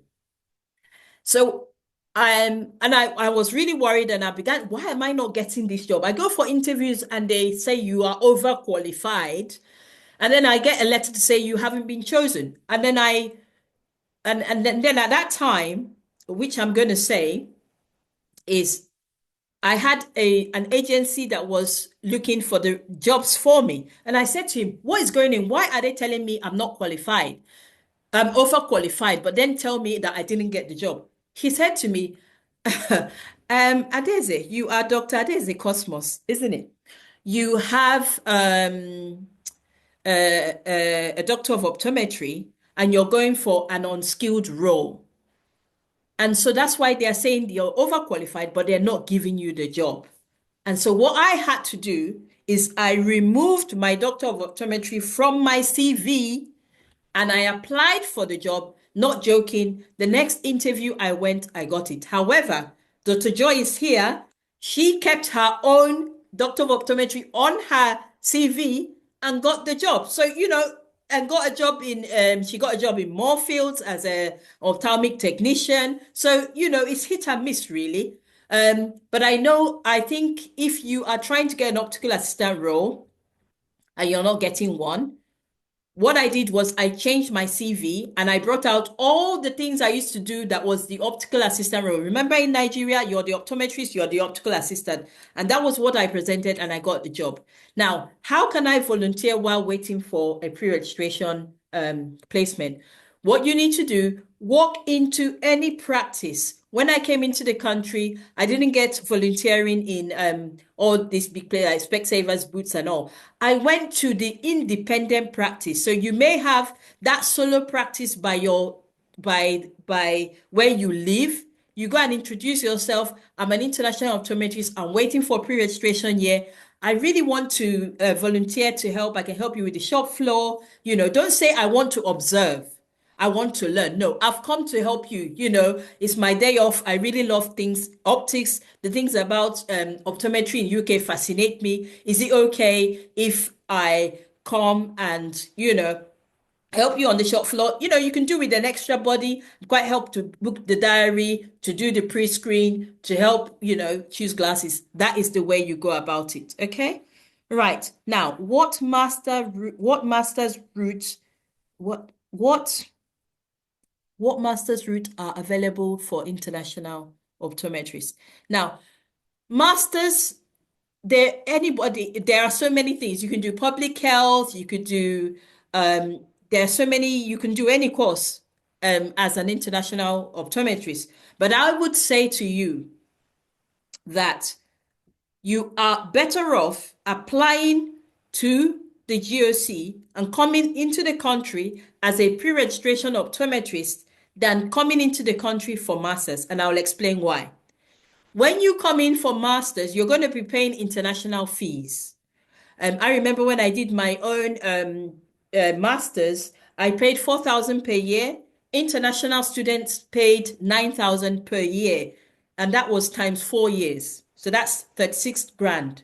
So, and I was really worried and I began, why am I not getting this job? I go for interviews and they say you are overqualified. And then I get a letter to say you haven't been chosen. And then then at that time, which I'm going to say is I had an agency that was looking for the jobs for me. And I said to him, what is going on? Why are they telling me I'm not qualified? I'm overqualified, but then tell me that I didn't get the job. He said to me, Adeze, you are Dr. Adeze Cosmos, isn't it? You have a doctor of optometry and you're going for an unskilled role. And so that's why they're saying you're overqualified, but they're not giving you the job. And so what I had to do is I removed my doctor of optometry from my CV and I applied for the job, not joking. The next interview I went, I got it. However, Dr. Joy is here. She kept her own doctor of optometry on her CV and got the job. So, you know, and got a job she got a job in Moorfields as a ophthalmic technician. So, you know, it's hit and miss really. But I think if you are trying to get an optical assistant role and you're not getting one, what I did was I changed my CV and I brought out all the things I used to do that was the optical assistant role. Remember in Nigeria, you're the optometrist, you're the optical assistant. And that was what I presented and I got the job. Now, how can I volunteer while waiting for a pre-registration placement? What you need to do, walk into any practice. When I came into the country, I didn't get volunteering in all these big players like Specsavers, Boots and all. I went to the independent practice. So you may have that solo practice by where you live. You go and introduce yourself. I'm an international optometrist. I'm waiting for pre-registration year. I really want to volunteer to help. I can help you with the shop floor. You know, don't say I want to observe. I want to learn. No, I've come to help you. You know, it's my day off. I really love things, optics, the things about optometry in UK fascinate me. Is it okay if I come and, you know, help you on the shop floor. You know, you can do with an extra body, quite help to book the diary, to do the pre-screen, to help, you know, choose glasses. That is the way you go about it. Okay. Right. Now, what master's route, what master's route are available for international optometrists? Now, masters, there are so many things. You can do public health, you could do there are so many, you can do any course as an international optometrist. But I would say to you that you are better off applying to the GOC and coming into the country as a pre-registration optometrist than coming into the country for masters. And I'll explain why. When you come in for masters, you're going to be paying international fees. I remember when I did my own masters, I paid 4,000 per year. International students paid 9,000 per year, and that was times 4 years. So that's 36 grand.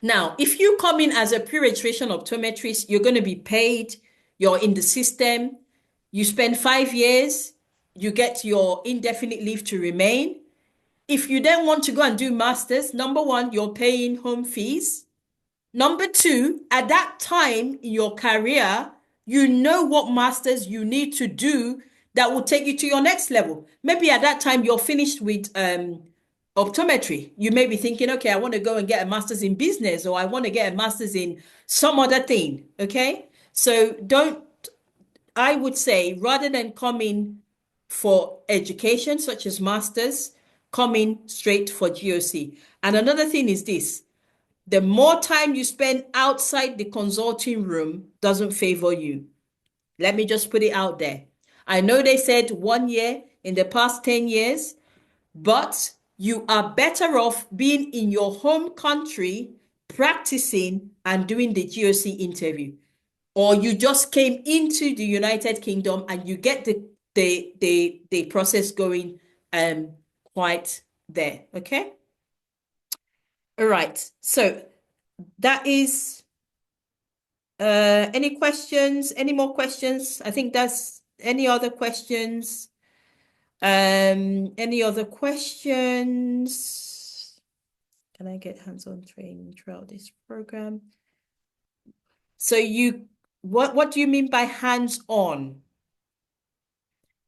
Now, if you come in as a pre-registration optometrist, you're going to be paid, you're in the system, you spend 5 years, you get your indefinite leave to remain. If you then want to go and do masters, number one, you're paying home fees. Number two, at that time in your career, you know what masters you need to do that will take you to your next level. Maybe at that time you're finished with optometry. You may be thinking, okay, I want to go and get a master's in business, or I want to get a master's in some other thing. Okay. So I would say, rather than coming for education, such as masters, coming straight for GOC. And another thing is this: the more time you spend outside the consulting room doesn't favor you. Let me just put it out there. I know they said 1 year in the past 10 years, but you are better off being in your home country, practicing and doing the GOC interview. Or you just came into the United Kingdom and you get the process going quite there. Okay. All right. So that is any questions? Any more questions? I think that's any other questions? Any other questions? Can I get hands-on training throughout this program? So what do you mean by hands-on?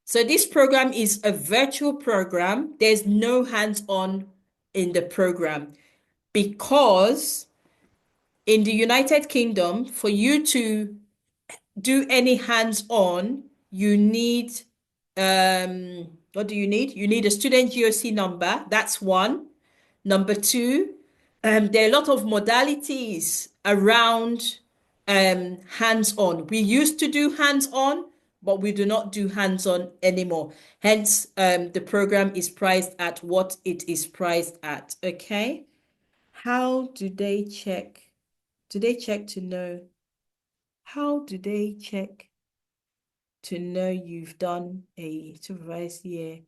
So this program is a virtual program. There's no hands-on in the program because in the United Kingdom, for you to do any hands-on, you need what do you need? You need a student GOC number. That's one. Number two, there are a lot of modalities around hands-on. We used to do hands-on, but we do not do hands-on anymore. Hence, the program is priced at what it is priced at. Okay. How do they check? Do they check to know? How do they check to know you've done a supervised year?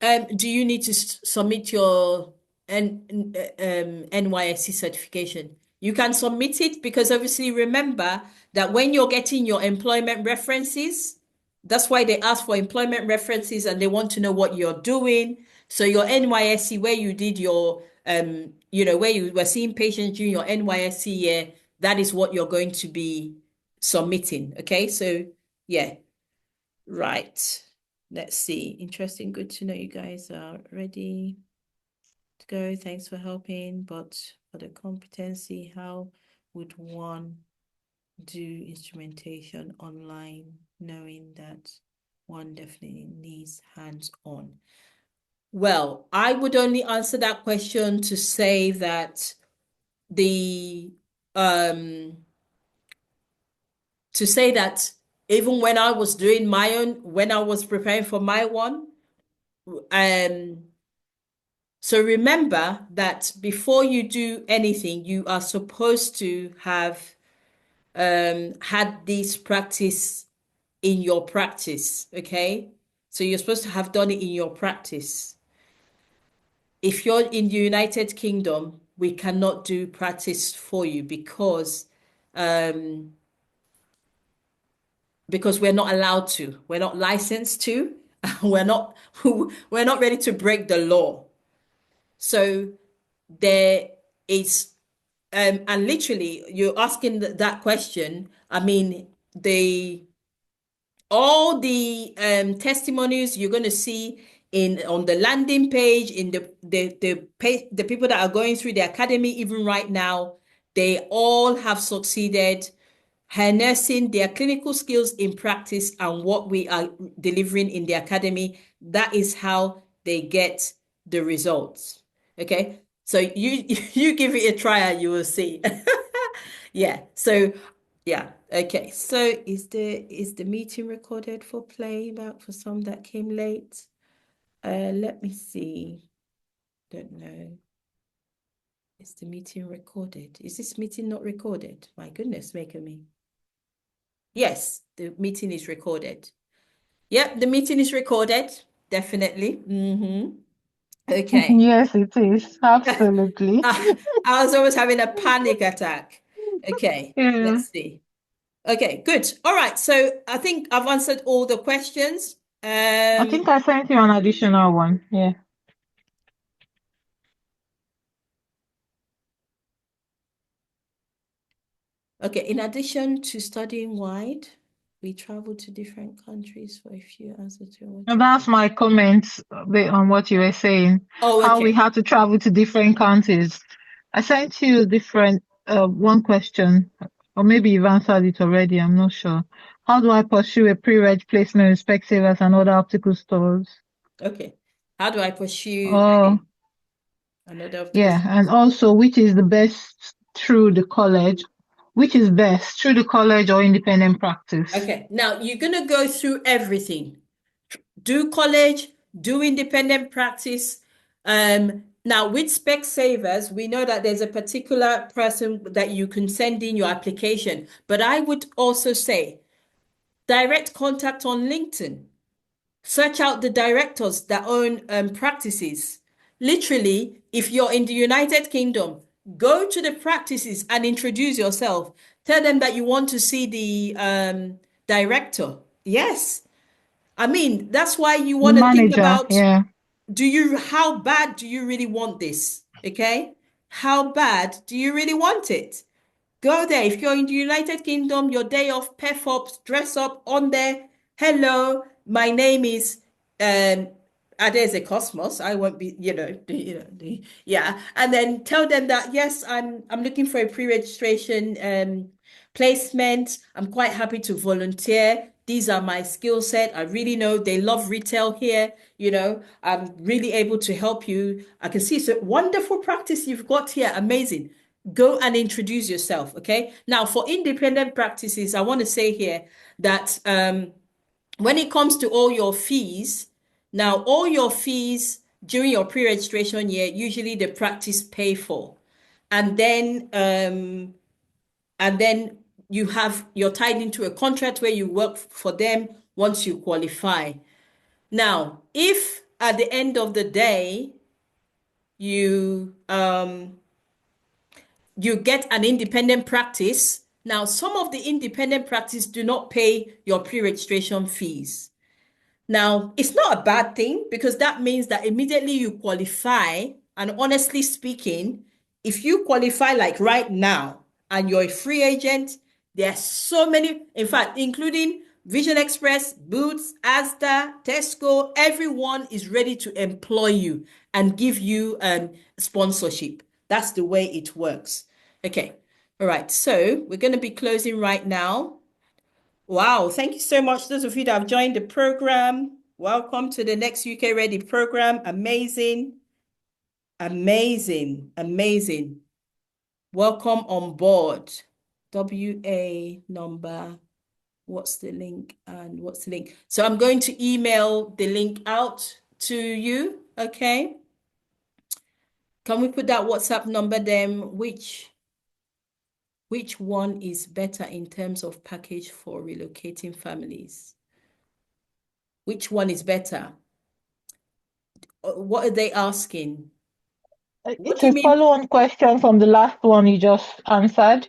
Do you need to submit your NYSC certification? You can submit it because obviously remember that when you're getting your employment references, that's why they ask for employment references and they want to know what you're doing. So your NYSC, where you did your, where you were seeing patients during your NYSC year, that is what you're going to be submitting. Okay, so yeah, right. Let's see. Interesting. Good to know you guys are ready to go. Thanks for helping. But for the competency, how would one do instrumentation online, knowing that one definitely needs hands-on? Well, I would only answer that question to say that even when I was doing my own, when I was preparing for my one, so remember that before you do anything, you are supposed to have had this practice in your practice, okay? So you're supposed to have done it in your practice. If you're in the United Kingdom, we cannot do practice for you because because we're not allowed to. We're not licensed to. We're not we're not ready to break the law. So there is and literally you're asking that question. I mean, all the testimonies you're going to see in on the landing page in the people that are going through the academy even right now, they all have succeeded harnessing their clinical skills in practice and what we are delivering in the academy. That is how they get the results. Okay, so you you give it a try and you will see. Yeah, so yeah, okay. So is the meeting recorded for playback for some that came late? Let me see. Don't know. Is the meeting recorded? Is this meeting not recorded? My goodness, making me. Yes, the meeting is recorded. Yep, the meeting is recorded. Definitely. Okay. Yes, it is. Absolutely. I was always having a panic attack. Okay, Yeah. let's see. Okay, good. All right. So I think I've answered all the questions. I think I sent you an additional one. Yeah. Okay, in addition to studying wide, we travel to different countries for a few answers to what And you. that's my comments on what you were saying, Oh, how we okay. had to travel to different countries. I sent you different one question, or maybe you've answered it already. I'm not sure. How do I pursue a pre-reg placement with Specsavers and other optical stores? Okay. How do I pursue Oh, another optical? yeah. And also, which is the best through the college? Which is best through the college or independent practice? Okay. Now you're gonna go through everything. Do college, do independent practice. Now with Specsavers, we know that there's a particular person that you can send in your application, but I would also say direct contact on LinkedIn. Search out the directors that own practices. Literally, if you're in the United Kingdom, go to the practices and introduce yourself. Tell them that you want to see the director. Yes. I mean, that's why you The want to think manager, about yeah. how bad do you really want this? Okay? How bad do you really want it? Go there. If you're in the United Kingdom, your day off, pef up, dress up on there. Hello, my name is um Adeze Cosmos. I won't be, yeah. And then tell them that yes, I'm looking for a pre-registration placement. I'm quite happy to volunteer. These are my skill set. I really know they love retail here. I'm really able to help you. I can see it's a wonderful practice you've got here. Amazing. Go and introduce yourself. Okay. Now, for independent practices, I want to say here that when it comes to all your fees, now all your fees during your pre-registration year, usually the practice pay for. And then you're tied into a contract where you work for them once you qualify. Now, if at the end of the day you get an independent practice, now some of the independent practice do not pay your pre-registration fees. Now, it's not a bad thing because that means that immediately you qualify. And honestly speaking, if you qualify like right now and you're a free agent, there are so many, in fact, including Vision Express, Boots, Asda, Tesco, everyone is ready to employ you and give you sponsorship. That's the way it works. Okay. All right. So we're going to be closing right now. Wow, thank you so much. Those of you that have joined the program, welcome to the next UK Ready program. Amazing, amazing, amazing. Welcome on board. WA number, what's the link and what's the link? So I'm going to email the link out to you, okay? Can we put that WhatsApp number then? Which one is better in terms of package for relocating families? Which one is better? What are they asking? What It's do you a mean? follow-on question from the last one you just answered.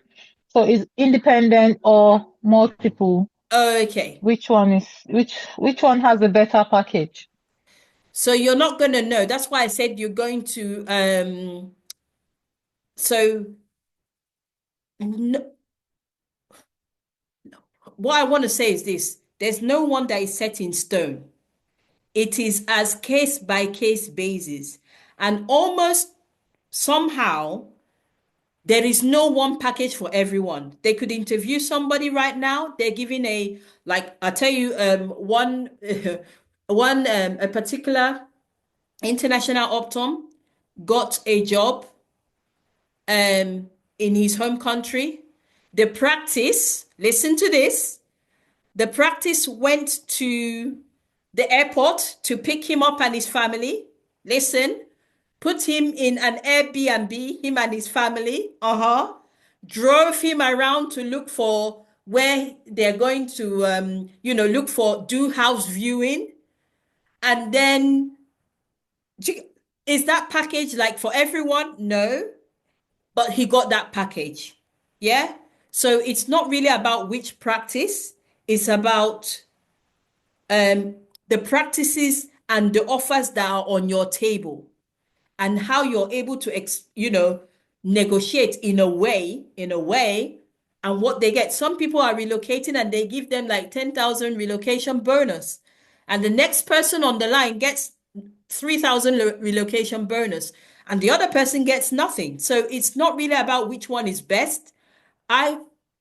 So is independent or multiple? Okay. Which one is which one has a better package? So you're not going to know. That's why I said you're going to so no, what I want to say is this. There's no one that is set in stone. It is as case by case basis. And almost somehow there is no one package for everyone. They could interview somebody right now. They're giving a, like I'll tell you, one one a particular international optom got a job in his home country. The practice, listen to this, the practice went to the airport to pick him up and his family. Listen, put him in an Airbnb, him and his family. Drove him around to look for where they're going to, look for, do house viewing. And then, is that package like for everyone? No, but he got that package. Yeah. So it's not really about which practice, it's about the practices and the offers that are on your table and how you're able to negotiate in a way and what they get. Some people are relocating and they give them like 10,000 relocation bonus, and the next person on the line gets 3,000 relocation bonus, and the other person gets nothing. So it's not really about which one is best. I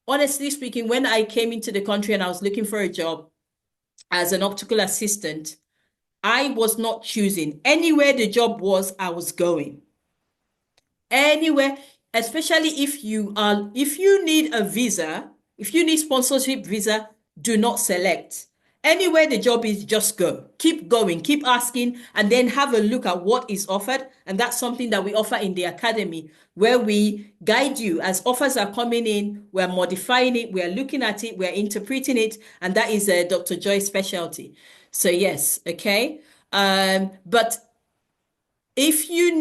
Honestly speaking, when I came into the country and I was looking for a job as an optical assistant, I was not choosing. Anywhere the job was, I was going. Anywhere, especially if you need a visa, if you need sponsorship visa, do not select. Anywhere the job is, just go. Keep going, keep asking, and then have a look at what is offered. And that's something that we offer in the academy, where we guide you as offers are coming in. We're modifying it, we're looking at it, we're interpreting it, and that is Dr. Joy's specialty. So yes, okay. But if you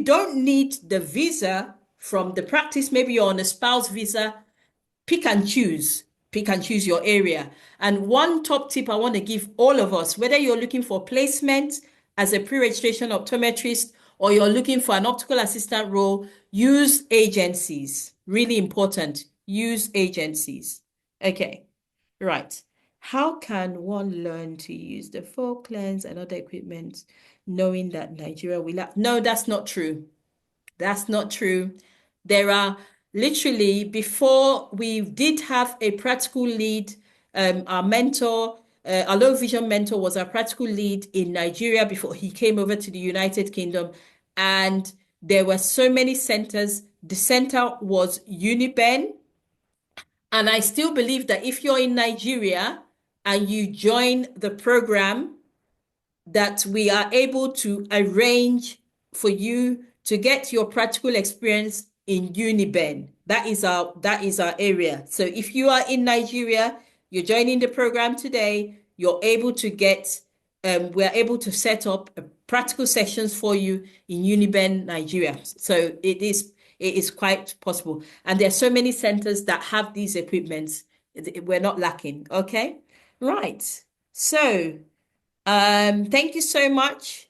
don't need the visa from the practice, maybe you're on a spouse visa, pick and choose. Pick and choose your area. And one top tip I want to give all of us, whether you're looking for placement as a pre-registration optometrist or you're looking for an optical assistant role, use agencies. Really important. Use agencies. Okay, right. How can one learn to use the folk lens and other equipment knowing that Nigeria will have? No, that's not true. That's not true. There are literally, before we did have a practical lead, our mentor, our low vision mentor was our practical lead in Nigeria before he came over to the United Kingdom. And there were so many centers. The center was Uniben. And I still believe that if you're in Nigeria and you join the program, that we are able to arrange for you to get your practical experience in Uniben. That is our area. So if you are in Nigeria, you're joining the program today, you're able to get we're able to set up practical sessions for you in Uniben, Nigeria. So it is quite possible. And there are so many centers that have these equipments. We're not lacking. Okay. Right. So thank you so much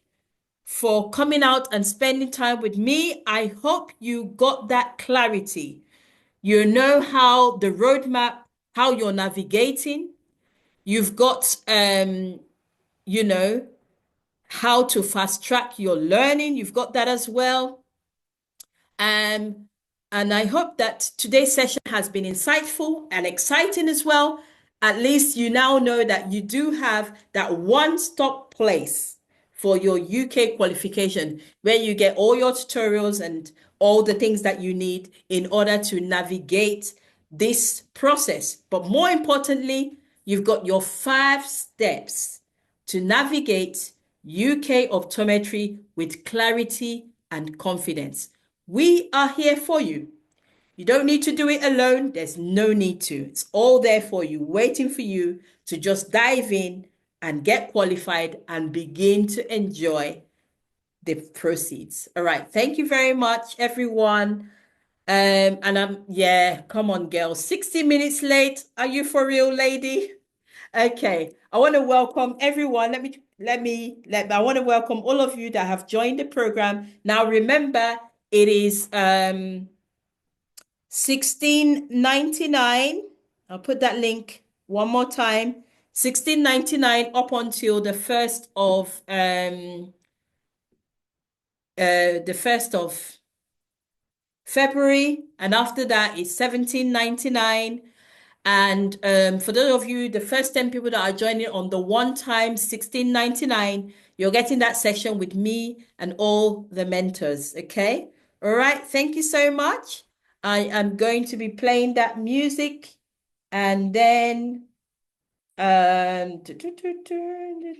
for coming out and spending time with me. I hope you got that clarity. You know how the roadmap, how you're navigating. You've got, you know, how to fast track your learning. You've got that as well. Um, and I hope that today's session has been insightful and exciting as well. At least you now know that you do have that one-stop place for your UK qualification, where you get all your tutorials and all the things that you need in order to navigate this process. But more importantly, you've got your 5 steps to navigate UK optometry with clarity and confidence. We are here for you. You don't need to do it alone. There's no need to. It's all there for you, waiting for you to just dive in and get qualified and begin to enjoy the proceeds. All right. Thank you very much, everyone. Yeah, come on, girl. 60 minutes late. Are you for real, lady? Okay. I want to welcome everyone. I want to welcome all of you that have joined the program. Now remember, it is 16.99. I'll put that link one more time. 16.99 up until the 1st of February, and after that it's 17.99. And for those of you, the first 10 people that are joining on the one time 16.99, you're getting that session with me and all the mentors. Okay. All right. Thank you so much. I am going to be playing that music, and then do, do, do, do, do,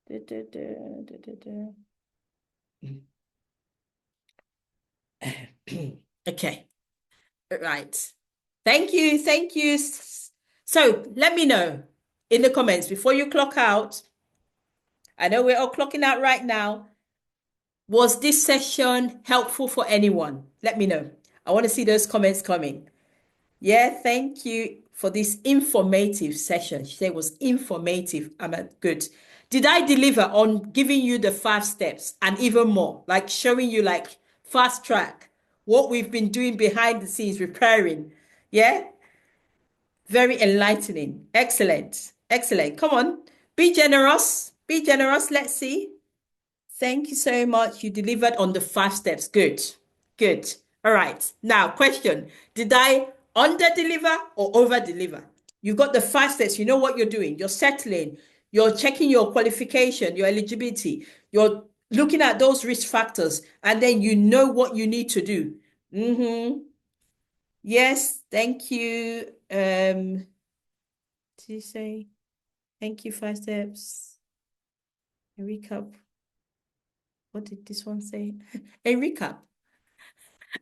do, do, do, do, do, do. Okay. Right. Thank you. Thank you. So let me know in the comments before you clock out. I know we're all clocking out right now. Was this session helpful for anyone? Let me know. I want to see those comments coming. Yeah, thank you for this informative session. She said it was informative. I'm good. Did I deliver on giving you the 5 steps and even more, like showing you like fast track what we've been doing behind the scenes, preparing? Yeah, very enlightening. Excellent. Excellent. Come on. Be generous. Be generous. Let's see. Thank you so much. You delivered on the 5 steps. Good. Good. All right. Now, question. Did I under deliver or over deliver? You got the 5 steps. You know what you're doing. You're settling. You're checking your qualification, your eligibility. You're looking at those risk factors, and then you know what you need to do. Yes. Thank you. Did you say thank you, 5 steps? A recap. What did this one say? A recap.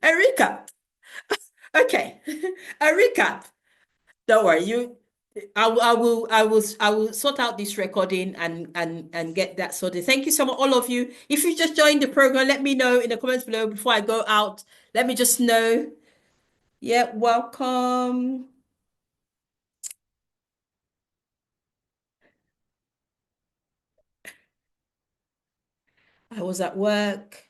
A recap. Okay. A recap. Don't worry. I will sort out this recording and get that sorted. Thank you so much, all of you. If you just joined the program, let me know in the comments below before I go out. Let me just know. Yeah, welcome. I was at work.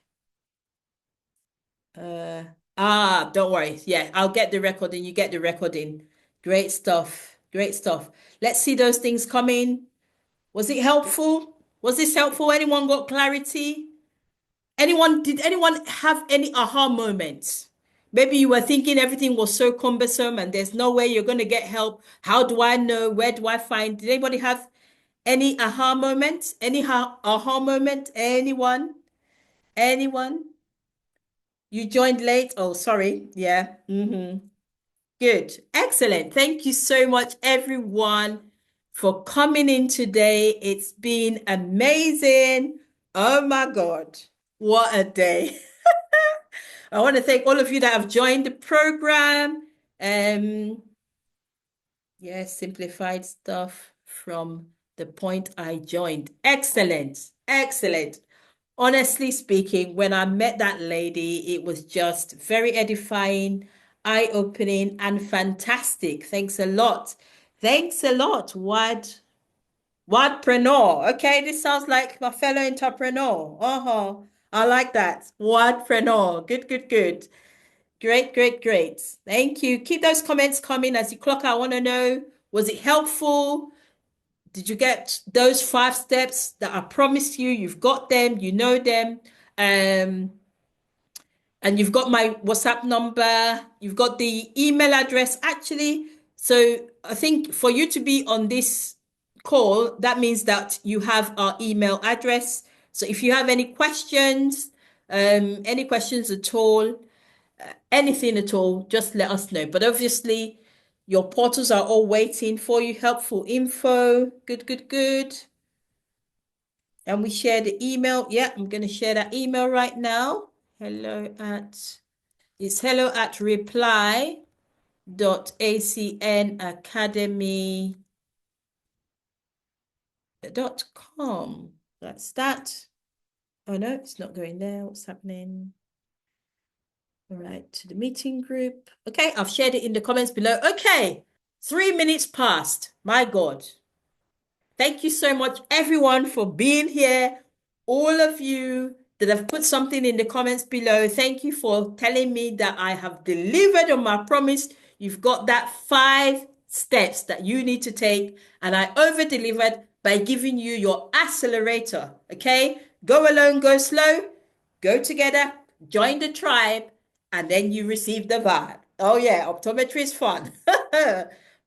Don't worry. Yeah, I'll get the recording. You get the recording. Great stuff. Great stuff. Let's see those things coming. Was it helpful? Was this helpful? Anyone got clarity? Did anyone have any aha moments? Maybe you were thinking everything was so cumbersome and there's no way you're going to get help. How do I know? Where do I find? Did anybody have any aha moment? Any aha moment? Anyone? Anyone? You joined late? Oh, sorry. Yeah. Good. Excellent. Thank you so much, everyone, for coming in today. It's been amazing. Oh my God. What a day. I want to thank all of you that have joined the program. Yes, simplified stuff from the point I joined. Excellent. Excellent. Honestly speaking, when I met that lady, it was just very edifying, eye-opening, and fantastic. Thanks a lot. Thanks a lot, Wordpreneur. Okay, this sounds like my fellow entrepreneur. I like that. Wordpreneur. Good, good, good. Great, great, great. Thank you. Keep those comments coming as you clock. I want to know, was it helpful? Did you get those 5 steps that I promised you? You've got them, you know them. Um, and you've got my WhatsApp number, you've got the email address actually. So I think for you to be on this call, that means that you have our email address. So if you have any questions at all, anything at all, just let us know. But obviously, your portals are all waiting for you. Helpful info. Good, good, good. And we share the email. Yeah, I'm going to share that email right now. It's hello at reply.acnacademy.com. That's that. Oh no, it's not going there. What's happening? All right, to the meeting group. Okay, I've shared it in the comments below. Okay, 3 minutes past. My God. Thank you so much, everyone, for being here. All of you that have put something in the comments below, thank you for telling me that I have delivered on my promise. You've got that 5 steps that you need to take, and I over-delivered by giving you your accelerator, okay? Go alone, go slow, go together, join the tribe, and then you receive the vibe. Oh yeah, optometry fun.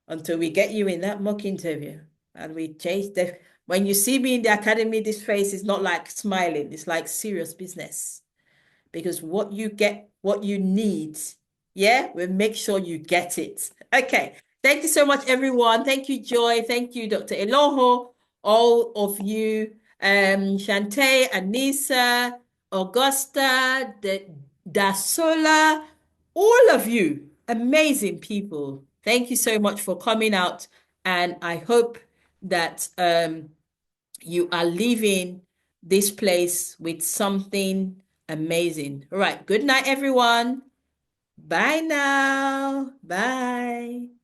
Until we get you in that mock interview. And we chase the when you see me in the academy, this face is not like smiling, it's like serious business. Because what you get, what you need, yeah, we'll make sure you get it. Okay. Thank you so much, everyone. Thank you, Joy. Thank you, Dr. Eloho, all of you, Shantae, Anissa, Augusta, Dasola, all of you, amazing people. Thank you so much for coming out. And I hope that you are leaving this place with something amazing. All right. Good night, everyone. Bye now. Bye.